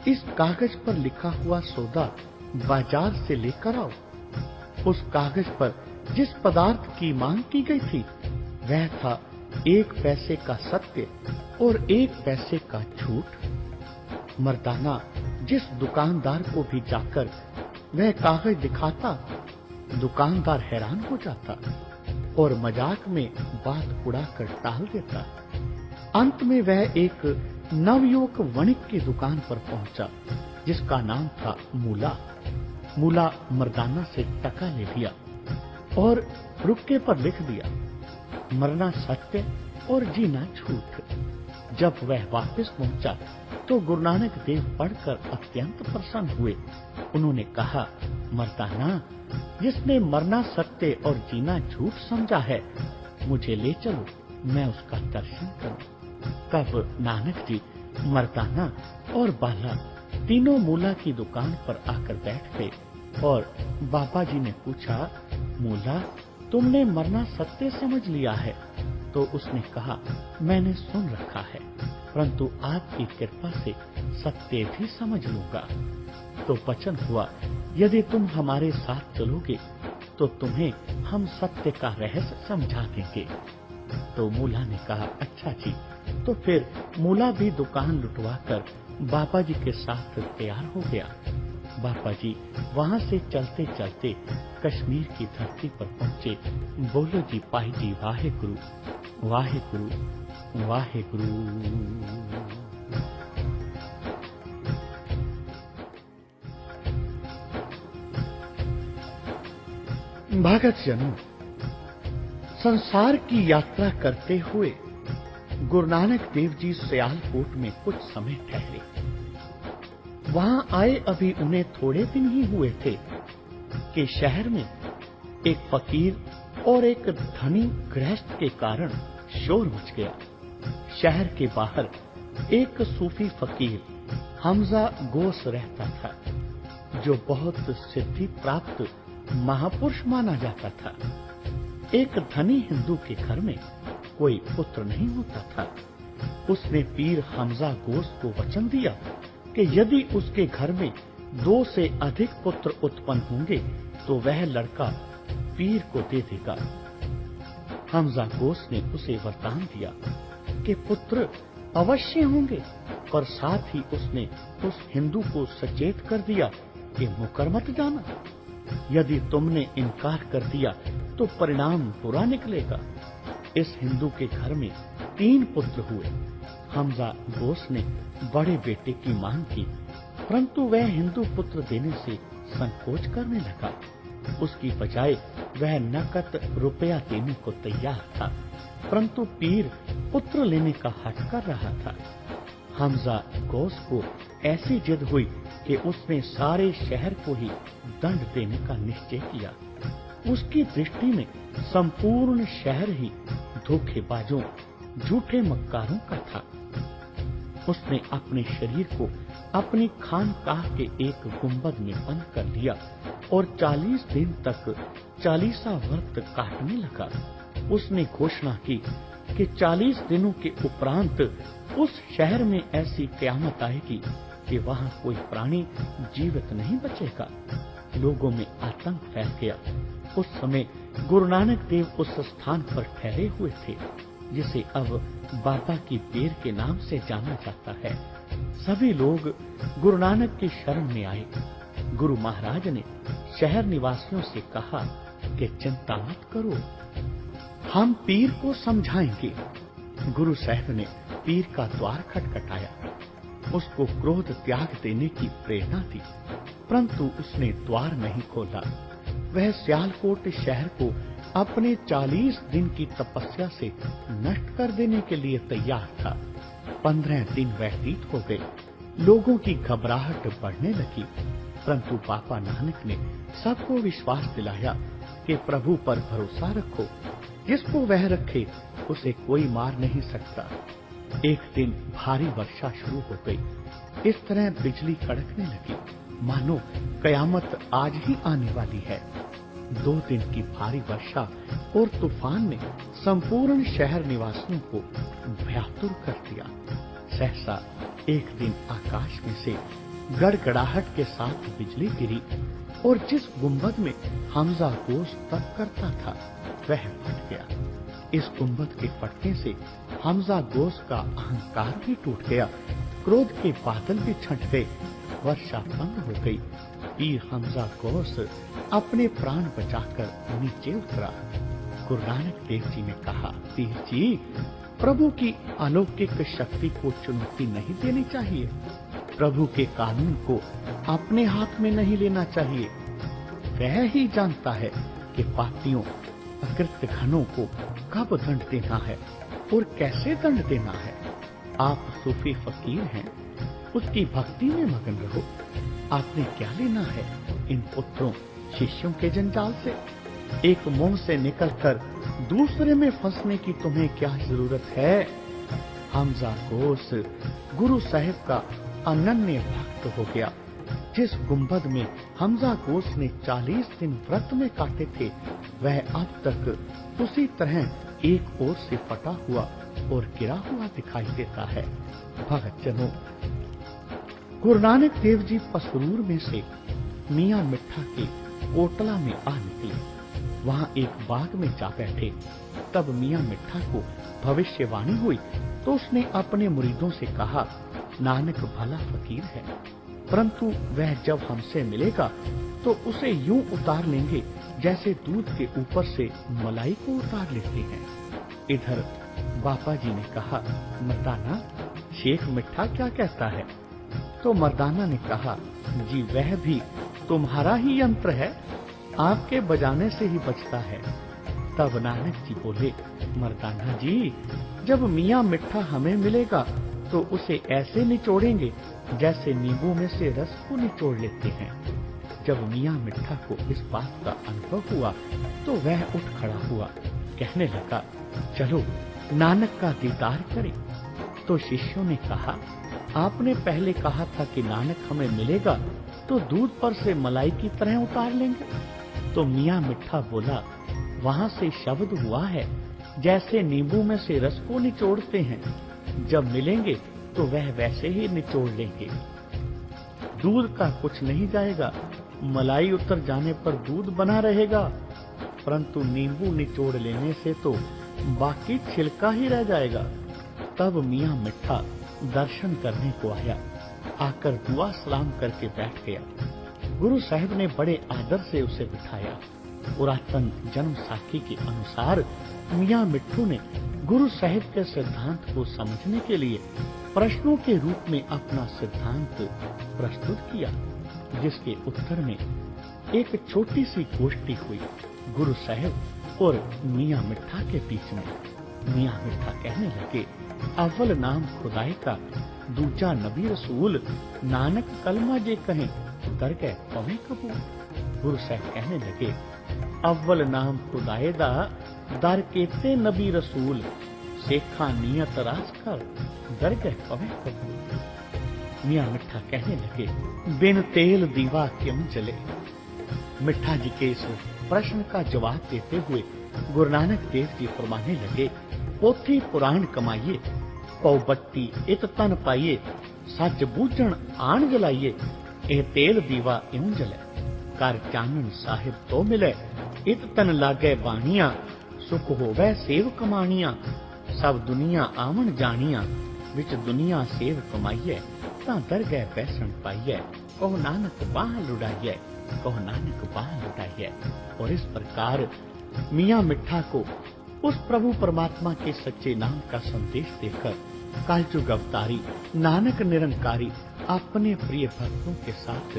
Speaker 1: इस कागज पर लिखा हुआ सौदा बाजार से लेकर आओ। उस कागज पर जिस पदार्थ की मांग की गई थी वह था 1 पैसे का सत्य और 1 पैसे का झूठ। मर्दाना जिस दुकानदार को भी जाकर वह कागज दिखाता, दुकानदार हैरान हो जाता और मजाक में बात उड़ाकर टाल देता। अंत में वह एक नवयुवक वणिक की दुकान पर पहुंचा, जिसका नाम था मूला। मूला मर्दाना से टका ले लिया और रुक्के पर लिख दिया, मरना सत्य और जीना झूठ। जब वह वापस पहुंचा तो गुरु नानक देव पढ़कर अत्यंत प्रसन्न हुए। उन्होंने कहा, मर्दाना, जिसने मरना सत्य और जीना झूठ समझा है, मुझे ले चलो, मैं उसका दर्शन करूं। तब नानक जी, मर्दाना और बाला तीनों मूला की दुकान पर आकर बैठ गए और बाबा जी ने पूछा, मूला, तुमने मरना सत्य समझ लिया है? तो उसने कहा, मैंने सुन रखा है, परंतु आपकी कृपा से सत्य भी समझ लूंगा। तो वचन हुआ, यदि तुम हमारे साथ चलोगे तो तुम्हें हम सत्य का रहस्य समझा देंगे। तो मूला ने कहा, अच्छा जी। तो फिर मूला भी दुकान लुटवाकर बाबा जी के साथ तैयार हो गया। बाबा जी वहां से चलते चलते कश्मीर की धरती पर पहुंचे। बोलो जी पाई जी, वाहे गुरु, वाहे गुरु, वाहे गुरु। भगत जनों, संसार की यात्रा करते हुए गुरु नानक देव जी सियालकोट में कुछ समय ठहरे। वहां आए अभी उन्हें थोड़े दिन ही हुए थे कि शहर में एक फकीर और एक धनी गृहस्थ के कारण शोर मच गया। शहर के बाहर एक सूफी फकीर हमजा गोस रहता था, जो बहुत सिद्धि प्राप्त महापुरुष माना जाता था। एक धनी हिंदू के घर में कोई पुत्र नहीं होता था। उसने पीर हमजा गोस को वचन दिया कि यदि उसके घर में 2 से अधिक पुत्र उत्पन्न होंगे तो वह लड़का पीर को दे देगा। हमजा गोस ने उसे वरदान दिया कि पुत्र अवश्य होंगे, और साथ ही उसने उस हिंदू को सचेत कर दिया कि मुकर मत जाना। यदि तुमने इनकार कर दिया तो परिणाम बुरा निकलेगा। इस हिंदू के घर में 3 पुत्र हुए। हमजा गोस ने बड़े बेटे की मांग की, परंतु वह हिंदू पुत्र देने से संकोच करने लगा। उसकी बजाय वह नकद रुपया देने को तैयार था, परंतु पीर पुत्र लेने का हठ कर रहा था। हमजा गोस को ऐसी जिद हुई कि उसने सारे शहर को ही दंड देने का निश्चय किया। उसकी दृष्टि में संपूर्ण शहर ही धोखेबाजों, झूठे मक्कारों का था। उसने अपने शरीर को अपनी खानकाह के एक गुंबद में बंद कर लिया और 40 दिन तक 40 व्रत काटने लगा। उसने घोषणा की कि 40 दिनों के उपरांत उस शहर में ऐसी क़यामत आएगी कि वहां कोई प्राणी जीवित नहीं बचेगा। लोगों में आतंक फैल गया। उस समय गुरु नानक देव उस स्थान पर ठहरे हुए थे जिसे अब बाबा की बेर के नाम से जाना जाता है। सभी लोग गुरु नानक की शरण में आए। गुरु महाराज ने शहर निवासियों से कहा कि चिंता मत करो, हम पीर को समझाएंगे। गुरु साहब ने पीर का द्वार खटखटाया, उसको क्रोध त्याग देने की प्रेरणा दी, परंतु उसने द्वार नहीं खोला। वह सियालकोट शहर को अपने 40 दिन की तपस्या से नष्ट कर देने के लिए तैयार था। 15 दिन व्यतीत हो गए। लोगों की घबराहट बढ़ने लगी, परंतु बाबा नानक ने सबको विश्वास दिलाया कि प्रभु पर भरोसा रखो, जिसको वह रखे उसे कोई मार नहीं सकता। एक दिन भारी वर्षा शुरू हो गई। इस तरह बिजली कड़कने लगी, मानो कयामत आज ही आने वाली है। 2 दिन की भारी वर्षा और तूफान ने संपूर्ण शहर निवासियों को व्याकुल कर दिया। सहसा एक दिन आकाश में से गड़गड़ाहट के साथ बिजली गिरी और जिस गुंबद में हमजा गोस तप करता था वह फट गया। इस गुंबद के फटने से हमजा गोस का अहंकार भी टूट गया, क्रोध के बादल भी छंट गए, वर्षा बंद हो गई। पीर हमजा गोस अपने प्राण बचाकर नीचे उतरा। गुरु नानक देव जी ने कहा, पीर जी, प्रभु की अलौकिक शक्ति को चुनौती नहीं देनी चाहिए। प्रभु के कानून को अपने हाथ में नहीं लेना चाहिए। वह ही जानता है कि पापियों, अकृत्य घनों को कब दंड देना है और कैसे दंड देना है। आप सूफी फकीर हैं, उसकी भक्ति में मगन रहो। आपने क्या लेना है इन पुत्रों शिष्यों के जंजाल से? एक मुंह से निकलकर दूसरे में फंसने की तुम्हें क्या जरूरत है? हमजा गोस गुरु साहिब का अनन्य भक्त हो गया। जिस गुंबद में हमजा गोस ने 40 दिन व्रत में काटे थे, वह अब तक उसी तरह एक ओर से फटा हुआ और गिरा हुआ दिखाई देता है। भगत जनों, गुरु नानक देव जी पसरूर में से मियां मिठा के कोटला में आ निकले। वहां एक बाग में जा बैठे। तब मियां मिठा को भविष्यवाणी हुई तो उसने अपने मुरीदों से कहा, नानक भला फकीर है, परंतु वह जब हमसे मिलेगा तो उसे यूं उतार लेंगे जैसे दूध के ऊपर से मलाई को उतार लेते हैं। इधर बाबा जी ने कहा, मर्दाना, शेख मिठा क्या कहता है? तो मर्दाना ने कहा, जी वह भी तुम्हारा ही यंत्र है, आपके बजाने से ही बचता है। तब नानक जी बोले, मर्दाना जी, जब मियां मिठा हमें मिलेगा तो उसे ऐसे निचोड़ेंगे जैसे नींबू में से रस को निचोड़ लेते हैं। जब मियां मिठा को इस बात का अनुभव हुआ तो वह उठ खड़ा हुआ, कहने लगा, चलो नानक का दीदार करें। तो शिष्यों ने कहा, आपने पहले कहा था कि नानक हमें मिलेगा तो दूध पर से मलाई की तरह उतार लेंगे। तो मियां मिठा बोला, वहां से शब्द हुआ है जैसे नींबू में से रस को निचोड़ते हैं, जब मिलेंगे तो वह वैसे ही निचोड़ लेंगे। दूध का कुछ नहीं जाएगा, मलाई उतर जाने पर दूध बना रहेगा, परंतु नींबू निचोड़ लेने से तो बाकी छिलका ही रह जाएगा। तब मियां मिठा दर्शन करने को आया, आकर दुआ सलाम करके बैठ गया। गुरु साहिब ने बड़े आदर से उसे बिठाया। पुरातन जन्म साखी के अनुसार मियां मिट्ठू ने गुरु साहिब के सिद्धांत को समझने के लिए प्रश्नों के रूप में अपना सिद्धांत प्रस्तुत किया, जिसके उत्तर में एक छोटी सी गोष्ठी हुई गुरु साहिब और मियां मिठा के बीच में। मियां मिठा कहने लगे, अव्वल नाम खुदाई का, दूजा नबी रसूल, नानक कलमा जे कहें कर गए पवे कबूल। गुरु साहिब कहने लगे, अव्वल नाम खुदाए दा, दर केते नबी रसूल, सेखा नियत रास कर दर गए पवे कबूल। मियां मिठा कहने लगे, बिन तेल दीवा क्यों जले। मिठा जी के इस प्रश्न का जवाब देते हुए गुरु नानक देव जी फरमाने लगे, पोथी पुराण कमाइए, पौबत्ती इत तन पाइए, सच बूझण आण जलाइए, ए तेल दीवा इउं जले। कर चानन साहिब तो मिले, इत तन लागे बाणिया, सुख होवे सेव कमाणिया, सब दुनिया आवन जानिया, विच दुनिया सेव कमाइए, तां दर गए पैसन पाइए, कहो नानक बाह लुटाइए, कहो नानक बाह लुटाइए। और इस प्रकार मियां मिठा को उस प्रभु परमात्मा के सच्चे नाम का संदेश देकर कलयुग अवतारी नानक निरंकारी अपने प्रिय भक्तों के साथ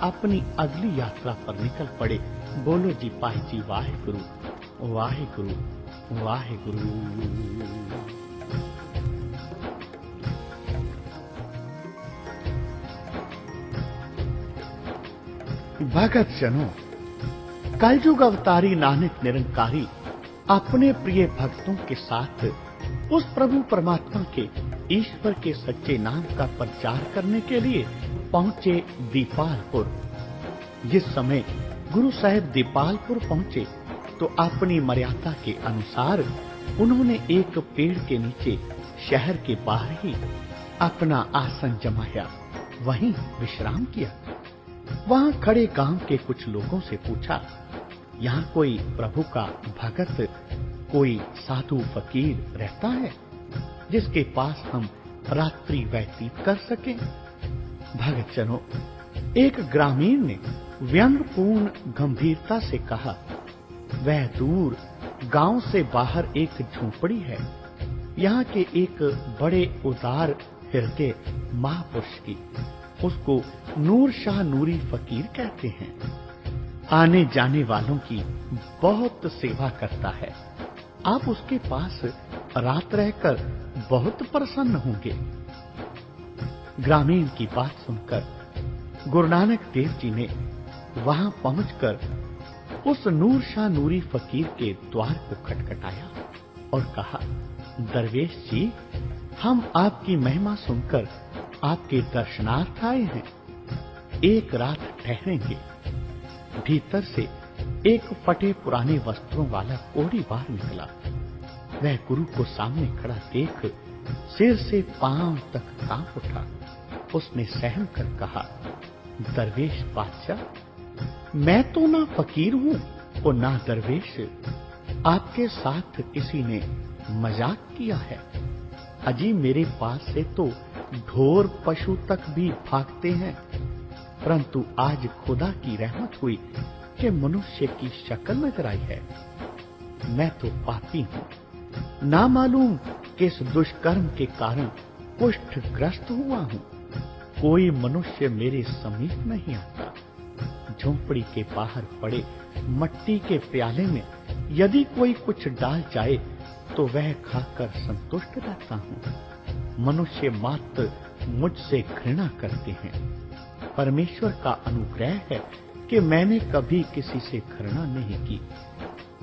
Speaker 1: अपनी अगली यात्रा पर निकल पड़े। बोलो जी पाई जी वाहे गुरु वाहे गुरु वाहे गुरु। भगत जनों, कलयुग अवतारी नानक निरंकारी अपने प्रिय भक्तों के साथ उस प्रभु परमात्मा के ईश्वर के सच्चे नाम का प्रचार करने के लिए पहुंचे दीपालपुर। जिस समय गुरु साहिब दीपालपुर पहुंचे तो अपनी मर्यादा के अनुसार उन्होंने एक पेड़ के नीचे शहर के बाहर ही अपना आसन जमाया, वहीं विश्राम किया। वहां खड़े गांव के कुछ लोगों से पूछा, यहाँ कोई प्रभु का भगत, कोई साधु फकीर रहता है जिसके पास हम रात्रि व्यतीत कर सकें? भगत जनों, एक ग्रामीण ने व्यंग्यपूर्ण गंभीरता से कहा, वह दूर गांव से बाहर एक झोपड़ी है, यहाँ के एक बड़े उदार हृदय महापुरुष की, उसको नूर शाह नूरी फकीर कहते हैं। आने जाने वालों की बहुत सेवा करता है, आप उसके पास रात रहकर बहुत प्रसन्न होंगे। ग्रामीण की बात सुनकर गुरु नानक देव जी ने वहां पहुंचकर उस नूर शाह नूरी फकीर के द्वार को खटखटाया और कहा, दरवेश जी, हम आपकी महिमा सुनकर आपके दर्शनार्थ आए हैं, एक रात ठहरेंगे। भीतर से एक फटे पुराने वस्त्रों वाला कोढ़ीवार निकला। वह गुरु को सामने खड़ा देख सिर से पांव तक कांप उठा। उसने सहम कर कहा, दरवेश बादशाह, मैं तो ना फकीर हूं और ना दरवेश, आपके साथ किसी ने मजाक किया है। अजी मेरे पास से तो ढोर पशु तक भी भागते हैं, परंतु आज खुदा की रहमत हुई कि मनुष्य की शक्ल नजर आई है। मैं तो पापी हूं, ना मालूम किस दुष्कर्म के कारण कुष्ठग्रस्त हुआ हूं। कोई मनुष्य मेरे समीप नहीं आता। झोंपड़ी के बाहर पड़े मट्टी के प्याले में यदि कोई कुछ डाल जाए तो वह खाकर संतुष्ट रहता हूं। मनुष्य मात्र मुझसे घृणा करते हैं। परमेश्वर का अनुग्रह है कि मैंने कभी किसी से घृणा नहीं की।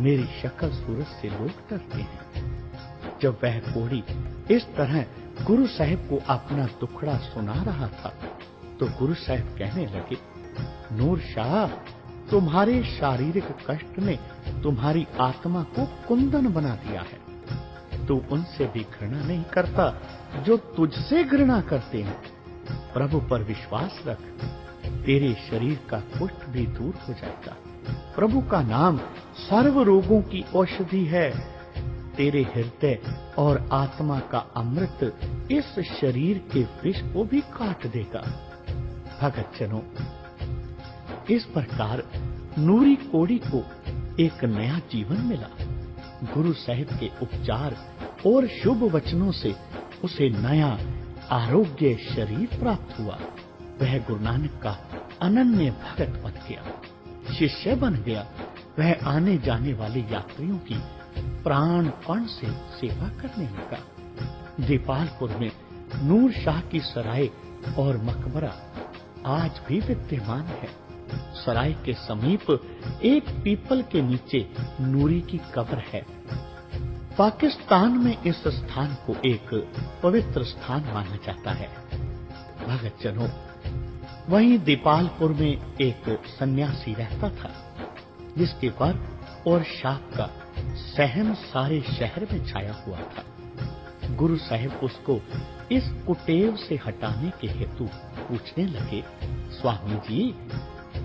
Speaker 1: मेरी शक्ल सूरत से लोग डरते हैं। जब वह कोढ़ी इस तरह गुरु साहिब को अपना दुखड़ा सुना रहा था तो गुरु साहिब कहने लगे, नूर शाह, तुम्हारे शारीरिक कष्ट ने तुम्हारी आत्मा को कुंदन बना दिया है। तू उनसे भी घृणा नहीं करता जो तुझसे घृणा करते हैं। प्रभु पर विश्वास रख, तेरे शरीर का कुष्ठ भी दूर हो जाएगा। प्रभु का नाम सर्व रोगों की औषधि है। तेरे हृदय और आत्मा का अमृत इस शरीर के विष को भी काट देगा। भगत जनों, इस प्रकार नूरी कोड़ी को एक नया जीवन मिला। गुरु साहिब के उपचार और शुभ वचनों से उसे नया आरोग्य शरीर प्राप्त हुआ। वह गुरु नानक का अनन्य भगत बन गया, शिष्य बन गया। वह आने जाने वाले यात्रियों की प्राणपण से सेवा करने लगा। दीपालपुर में नूर शाह की सराय और मकबरा आज भी विद्यमान है। सराय के समीप एक पीपल के नीचे नूरी की कब्र है। पाकिस्तान में इस स्थान को एक पवित्र स्थान माना जाता है। भगत जनों, वहीं दीपालपुर में एक सन्यासी रहता था, जिसके वर और शाप का सहम सारे शहर में छाया हुआ था। गुरु साहिब उसको इस कुटेव से हटाने के हेतु पूछने लगे, स्वामी जी,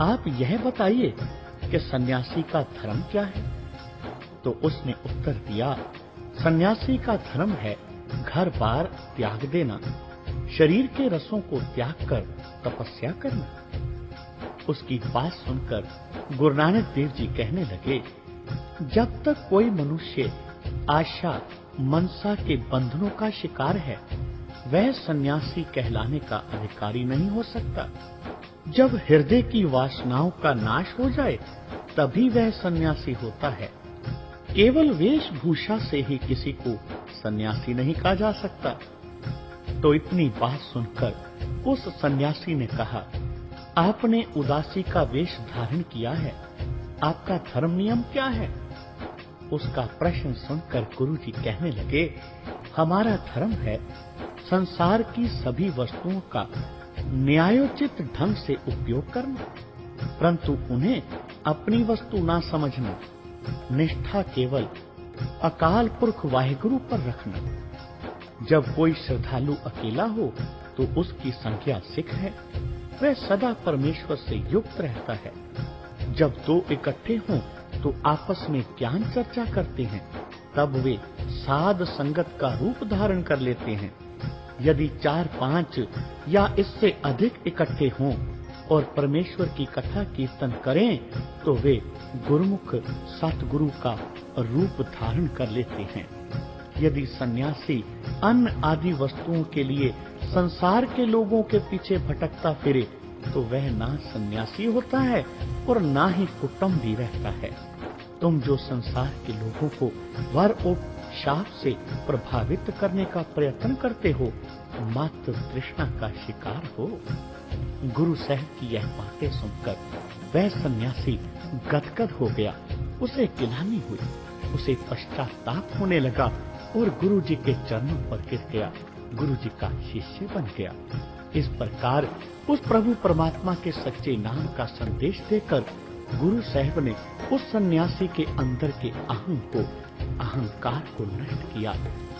Speaker 1: आप यह बताइए कि सन्यासी का धर्म क्या है? तो उसने उत्तर दिया, सन्यासी का धर्म है घर बार त्याग देना, शरीर के रसों को त्याग कर तपस्या करना। उसकी बात सुनकर गुरु नानक देव जी कहने लगे, जब तक कोई मनुष्य आशा मनसा के बंधनों का शिकार है, वह सन्यासी कहलाने का अधिकारी नहीं हो सकता। जब हृदय की वासनाओं का नाश हो जाए, तभी वह सन्यासी होता है। केवल वेशभूषा से ही किसी को सन्यासी नहीं कहा जा सकता। तो इतनी बात सुनकर उस सन्यासी ने कहा, आपने उदासी का वेश धारण किया है, आपका धर्म नियम क्या है? उसका प्रश्न सुनकर गुरुजी कहने लगे, हमारा धर्म है संसार की सभी वस्तुओं का न्यायोचित ढंग से उपयोग करना, परंतु उन्हें अपनी वस्तु ना समझना। निष्ठा केवल अकाल पुरख वाहिगुरु पर रखना। जब कोई श्रद्धालु अकेला हो तो उसकी संज्ञा सिख है, वह सदा परमेश्वर से युक्त रहता है। जब दो इकट्ठे हों तो आपस में ज्ञान चर्चा करते हैं, तब वे साध संगत का रूप धारण कर लेते हैं। यदि 4-5 या इससे अधिक इकट्ठे हों और परमेश्वर की कथा कीर्तन करें, तो वे गुरुमुख सतगुरु का रूप धारण कर लेते हैं। यदि सन्यासी अन्न आदि वस्तुओं के लिए संसार के लोगों के पीछे भटकता फिरे, तो वह ना सन्यासी होता है और ना ही कुटुंबी रहता है। तुम जो संसार के लोगों को वर और शाप से प्रभावित करने का प्रयत्न करते हो, मात्र तृष्णा का शिकार हो। गुरु साहब की यह बातें सुनकर वह सन्यासी गदगद हो गया। उसे गिलानी हुई, उसे पश्चाताप होने लगा और गुरु जी के चरणों पर गिर गया, गुरु जी का शिष्य बन गया। इस प्रकार उस प्रभु परमात्मा के सच्चे नाम का संदेश देकर गुरु साहब ने उस सन्यासी के अंदर के अहंकार को नष्ट किया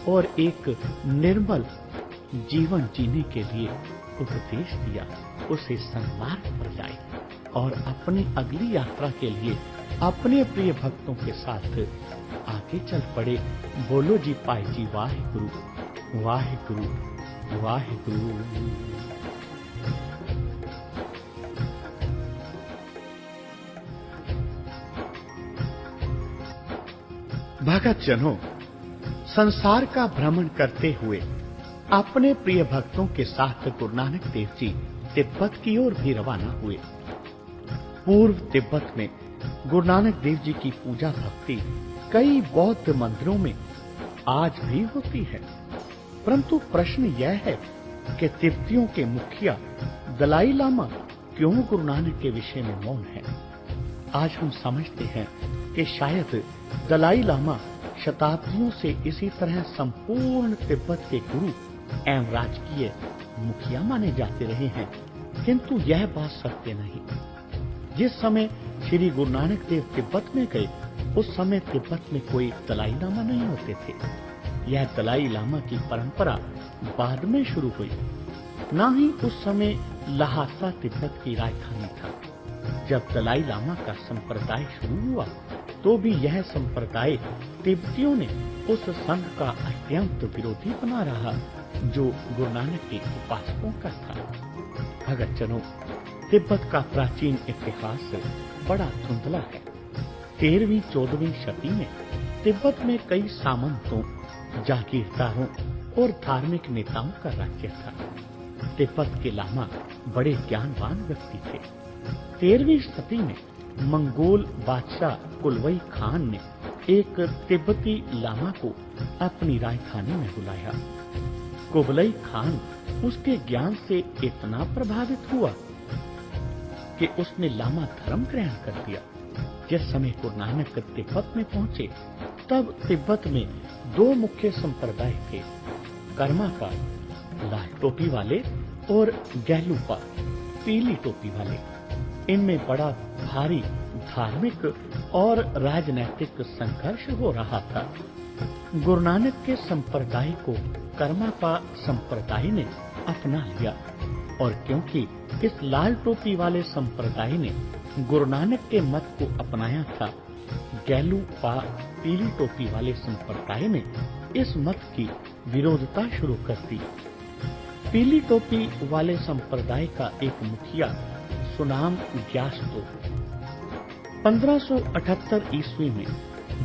Speaker 1: और एक निर्मल जीवन जीने के लिए उपदेश दिया। उसे सन्मार्ग पर लाए और अपनी अगली यात्रा के लिए अपने प्रिय भक्तों के साथ आगे चल पड़े। बोलो जी पाई जी वाहिगुरु, वाहिगुरु, वाहिगुरु। भगत जनों, संसार का भ्रमण करते हुए अपने प्रिय भक्तों के साथ गुरु नानक देव जी तिब्बत की ओर भी रवाना हुए। पूर्व तिब्बत में गुरु नानक देव जी की पूजा भक्ति कई बौद्ध मंदिरों में आज भी होती है, परंतु प्रश्न यह है कि तिब्बतियों के मुखिया दलाई लामा क्यों गुरु नानक के विषय में मौन है। आज हम समझते हैं कि शायद दलाई लामा शताब्दियों से इसी तरह संपूर्ण तिब्बत के गुरु एवं राजकीय मुखिया माने जाते रहे हैं, किंतु यह बात सत्य नहीं। जिस समय श्री गुरु नानक देव तिब्बत में गए, उस समय तिब्बत में कोई दलाई लामा नहीं होते थे। यह दलाई लामा की परंपरा बाद में शुरू हुई। न ही उस समय लहासा तिब्बत की राजधानी था। जब दलाई लामा का संप्रदाय शुरू हुआ, तो भी यह संप्रदाय तिब्बतियों ने उस संघ का अत्यंत विरोधी बना रहा, जो गुरु नानक के उपासकों का था। भगत जनों, तिब्बत का प्राचीन इतिहास बड़ा धुंधला है। 13वीं 14वीं शती में तिब्बत में कई सामंतों, जागीरदारों और धार्मिक नेताओं का राज्य था। तिब्बत के लामा बड़े ज्ञानवान व्यक्ति थे। 13वीं शती में मंगोल बादशाह कुलवई खान ने एक तिब्बती लामा को अपनी राजधानी में बुलाया। कुबलई खान उसके ज्ञान से इतना प्रभावित हुआ कि उसने लामा धर्म ग्रहण कर दिया। जिस समय गुरु नानक तिब्बत में पहुंचे, तब तिब्बत में 2 मुख्य संप्रदाय थे, कर्मापा लाल टोपी वाले और गहलूपा पीली टोपी वाले। इनमें बड़ा भारी धार्मिक और राजनैतिक संघर्ष हो रहा था। गुरु नानक के संप्रदाय को कर्मापा संप्रदाय ने अपना लिया, और क्योंकि इस लाल टोपी वाले संप्रदाय ने गुरु नानक के मत को अपनाया था, गहलूपा पीली टोपी वाले संप्रदाय ने इस मत की विरोधता शुरू कर दी। पीली टोपी वाले संप्रदाय का एक मुखिया सुनाम ग्यासुतो 1578 ईस्वी में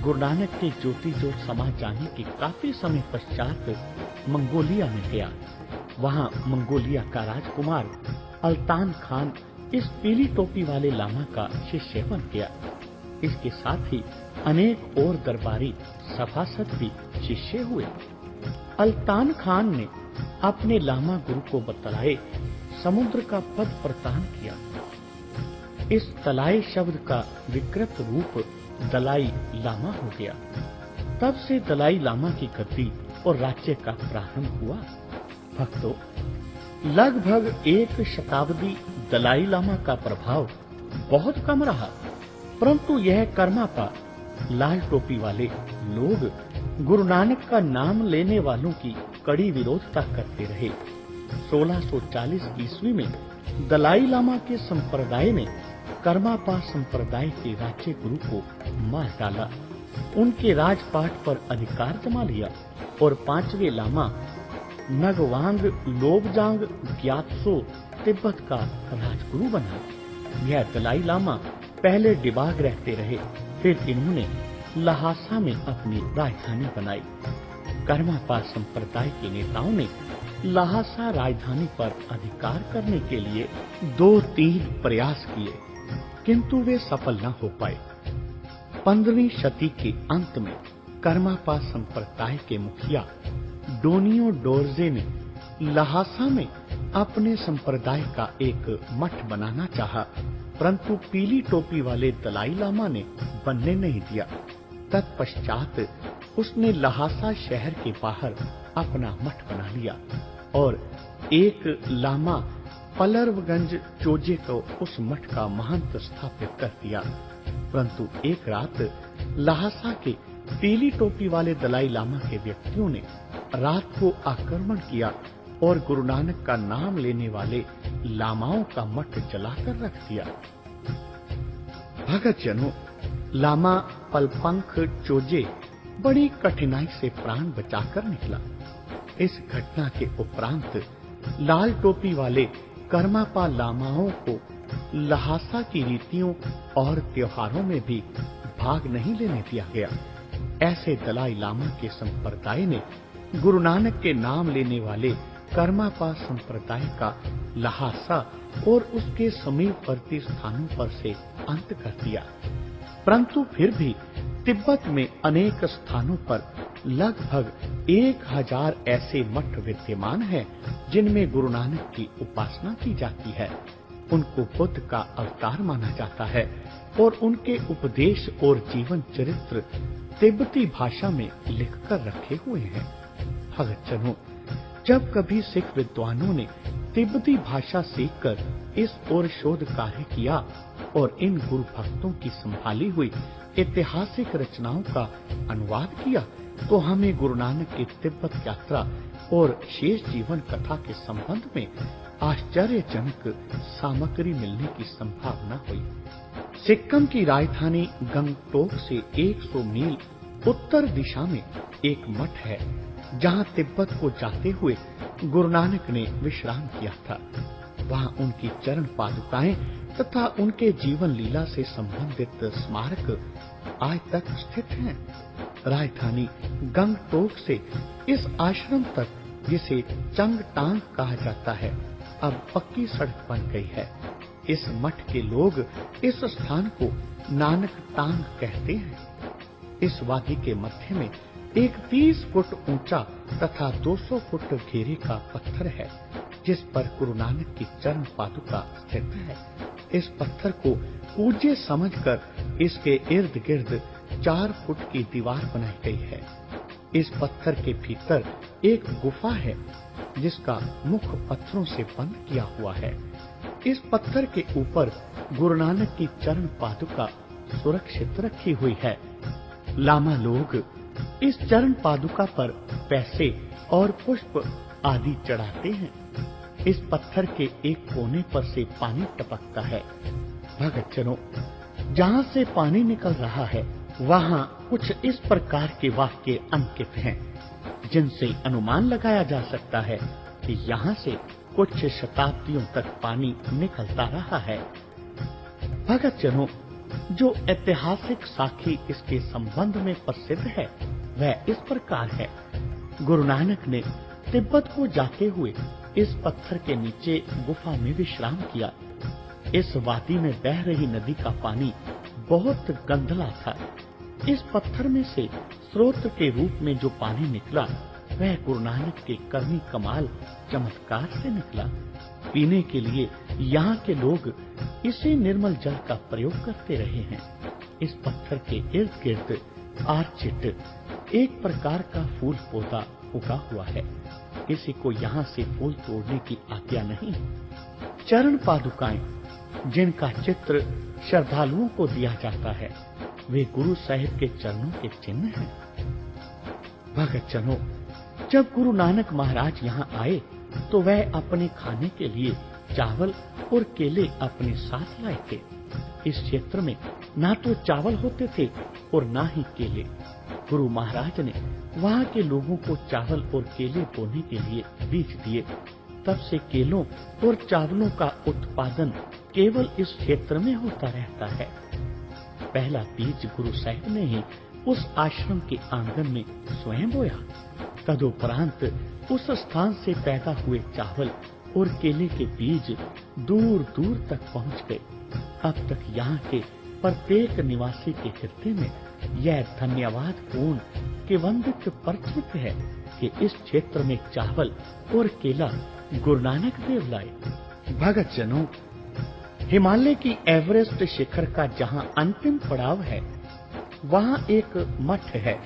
Speaker 1: गुरु नानक के ज्योति जोत समा जाने के काफी समय पश्चात मंगोलिया में गया। वहां मंगोलिया का राजकुमार अल्तान खान इस पीली टोपी वाले लामा का शिष्य बन गया। इसके साथ ही अनेक और दरबारी सभासद भी शिष्य हुए। अल्तान खान ने अपने लामा गुरु को बतलाए समुद्र का पद प्रदान किया। इस तलाई शब्द का विकृत रूप दलाई लामा हो गया। तब से दलाई लामा की गद्दी और राज्य का प्रारंभ हुआ। भक्तों, लगभग 1 शताब्दी दलाई लामा का प्रभाव बहुत कम रहा, परंतु यह कर्मापा लाल टोपी वाले लोग गुरु नानक का नाम लेने वालों की कड़ी विरोधता करते रहे। 1640 ईस्वी में दलाई लामा के संप्रदाय ने कर्मापा संप्रदाय के राज्य गुरु को मार डाला, उनके राजपाट पर अधिकार जमा लिया और 5वें लामा नगवांग लोबजांग ग्यात्सो तिब्बत का राजगुरु बना। यह दलाई लामा पहले डिबाग रहते रहे, फिर इन्होंने लहासा में अपनी राजधानी बनाई। कर्मापा संप्रदाय के नेताओं ने लहासा राजधानी पर अधिकार करने के लिए 2-3 प्रयास किए, किंतु वे सफल न हो पाए। 15वीं शती के अंत में कर्मापा संप्रदाय के मुखिया डोनियो डोरजे ने लहासा में अपने संप्रदाय का एक मठ बनाना चाहा, परंतु पीली टोपी वाले दलाई लामा ने बनने नहीं दिया। तत्पश्चात उसने लहासा शहर के बाहर अपना मठ बना लिया और एक लामा पलरवगंज चोजे को उस मठ का महंत स्थापित कर दिया। परंतु एक रात लहासा के पीली टोपी वाले दलाई लामा के व्यक्तियों ने रात को आक्रमण किया और गुरु नानक का नाम लेने वाले लामाओं का मठ जलाकर रख दिया। भगत जनों, लामा पलपंख चोजे बड़ी कठिनाई से प्राण बचाकर निकला। इस घटना के उपरांत लाल टोपी वाले कर्मापा लामाओं को लहासा की रीतियों और त्योहारों में भी भाग नहीं लेने दिया गया। ऐसे दलाई लामा के संप्रदाय ने गुरु नानक के नाम लेने वाले कर्मापा संप्रदाय का लहासा और उसके समीपवर्ती स्थानों पर से अंत कर दिया। परंतु फिर भी तिब्बत में अनेक स्थानों पर लगभग 1000 ऐसे मठ विद्यमान हैं जिनमें गुरु नानक की उपासना की जाती है। उनको बुद्ध का अवतार माना जाता है और उनके उपदेश और जीवन चरित्र तिब्बती भाषा में लिखकर रखे हुए हैं। भगत जनों, जब कभी सिख विद्वानों ने तिब्बती भाषा सीखकर इस ओर शोध कार्य किया और इन गुरु भक्तों की संभाली हुई ऐतिहासिक रचनाओं का अनुवाद किया, तो हमें गुरु नानक की तिब्बत यात्रा और शेष जीवन कथा के संबंध में आश्चर्यजनक सामग्री मिलने की संभावना हुई। सिक्किम की राजधानी गंगटोक से 100 मील उत्तर दिशा में एक मठ है, जहां तिब्बत को जाते हुए गुरु नानक ने विश्राम किया था। वहां उनकी चरण पादुकाएं तथा उनके जीवन लीला से संबंधित स्मारक आज तक स्थित हैं। राजधानी गंगटोक से इस आश्रम तक, जिसे चंगटांग कहा जाता है, अब पक्की सड़क बन गई है। इस मठ के लोग इस स्थान को नानक टांग कहते हैं। इस वादी के मध्य में एक 30 फुट ऊंचा तथा 200 फुट घेरे का पत्थर है, जिस पर गुरु नानक की चरण पादुका स्थित है। इस पत्थर को पूज्य समझकर इसके इर्द गिर्द 4 फुट की दीवार बनाई गई है। इस पत्थर के भीतर एक गुफा है, जिसका मुख पत्थरों से बंद किया हुआ है। इस पत्थर के ऊपर गुरु नानक की चरण पादुका सुरक्षित रखी हुई है। लामा लोग इस चरण पादुका पर पैसे और पुष्प आदि चढ़ाते हैं। इस पत्थर के एक कोने पर से पानी टपकता है। भक्तजनों, जहाँ से पानी निकल रहा है, वहाँ कुछ इस प्रकार के वाक्य अंकित हैं, जिनसे अनुमान लगाया जा सकता है कि यहाँ से कुछ शताब्दियों तक पानी निकलता रहा है। भक्तजनों, जो ऐतिहासिक साखी इसके संबंध में प्रसिद्ध है, वह इस प्रकार है। गुरु नानक ने तिब्बत को जाते हुए इस पत्थर के नीचे गुफा में विश्राम किया। इस वादी में बह रही नदी का पानी बहुत गंधला था। इस पत्थर में से स्रोत के रूप में जो पानी निकला, वह गुरु नानक के करनी कमाल चमत्कार से निकला। पीने के लिए यहाँ के लोग इसी निर्मल जल का प्रयोग करते रहे हैं। इस पत्थर के इर्द गिर्द आर्चिड, एक प्रकार का फूल पौधा उगा हुआ है। किसी को यहाँ से फूल तोड़ने की आज्ञा नहीं। चरण पादुकाएं, जिनका चित्र श्रद्धालुओं को दिया जाता है, वे गुरु साहिब के चरणों के चिन्ह हैं। भक्तजनों, जब गुरु नानक महाराज यहाँ आए, तो वह अपने खाने के लिए चावल और केले अपने साथ लाए थे। इस क्षेत्र में ना तो चावल होते थे और ना ही केले। गुरु महाराज ने वहाँ के लोगों को चावल और केले बोने के लिए बीज दिए। तब से केलों और चावलों का उत्पादन केवल इस क्षेत्र में होता रहता है। पहला बीज गुरु साहिब ने ही उस आश्रम के आंगन में स्वयं बोया। तदुपरांत उस स्थान से पैदा हुए चावल और केले के बीज दूर दूर तक पहुंच गए। अब तक यहाँ के प्रत्येक निवासी के हृदय में यह धन्यवाद पूर्ण किवंदित परिचित है कि इस क्षेत्र में चावल और केला गुरु नानक देव लाए। भक्तजनों, हिमालय की एवरेस्ट शिखर का जहाँ अंतिम पड़ाव है, वहाँ एक मठ है,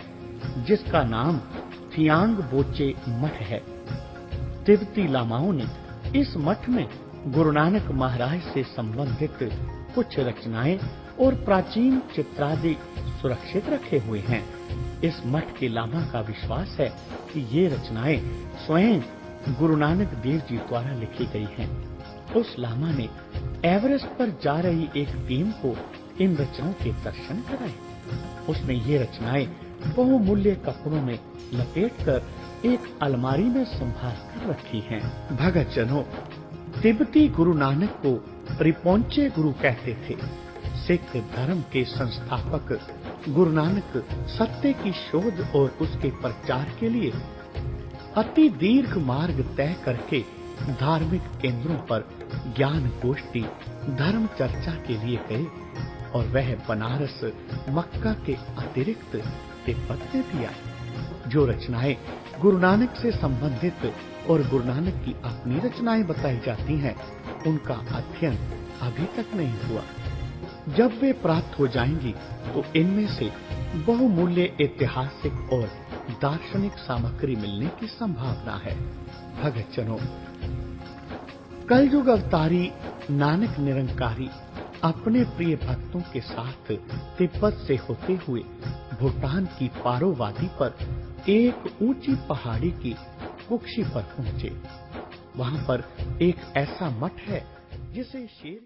Speaker 1: जिसका नाम थियांग बोचे मठ है। तिब्बती लामाओं ने इस मठ में गुरु नानक महाराज से संबंधित कुछ रचनाएं और प्राचीन चित्रादि सुरक्षित रखे हुए हैं। इस मठ के लामा का विश्वास है कि ये रचनाएं स्वयं गुरु नानक देव जी द्वारा लिखी गई हैं। उस लामा ने एवरेस्ट पर जा रही एक टीम को इन रचनाओं के दर्शन कराए। उसने ये रचनाएं बहुमूल्य कपड़ों में लपेटकर एक अलमारी में संभाल कर रखी हैं। भक्तजनों, तिब्बती गुरु नानक को रिपोंचे गुरु कहते थे। सिख धर्म के संस्थापक गुरु नानक सत्य की शोध और उसके प्रचार के लिए अति दीर्घ मार्ग तय करके धार्मिक केंद्रों पर ज्ञान गोष्ठी, धर्म चर्चा के लिए गए और वह बनारस, मक्का के अतिरिक्त तिब्बत में भी आए। जो रचनाएं गुरु नानक से संबंधित और गुरु नानक की अपनी रचनाएं बताई जाती हैं, उनका अध्ययन अभी तक नहीं हुआ। जब वे प्राप्त हो जाएंगी तो इनमें से बहुमूल्य ऐतिहासिक और दार्शनिक सामग्री मिलने की संभावना है। भक्तजनों, कलयुग अवतारी नानक निरंकारी अपने प्रिय भक्तों के साथ तिब्बत से होते हुए भूटान की पारो वादी पर एक ऊंची पहाड़ी की कुक्षी पर पहुंचे। वहां पर एक ऐसा मठ है जिसे शेर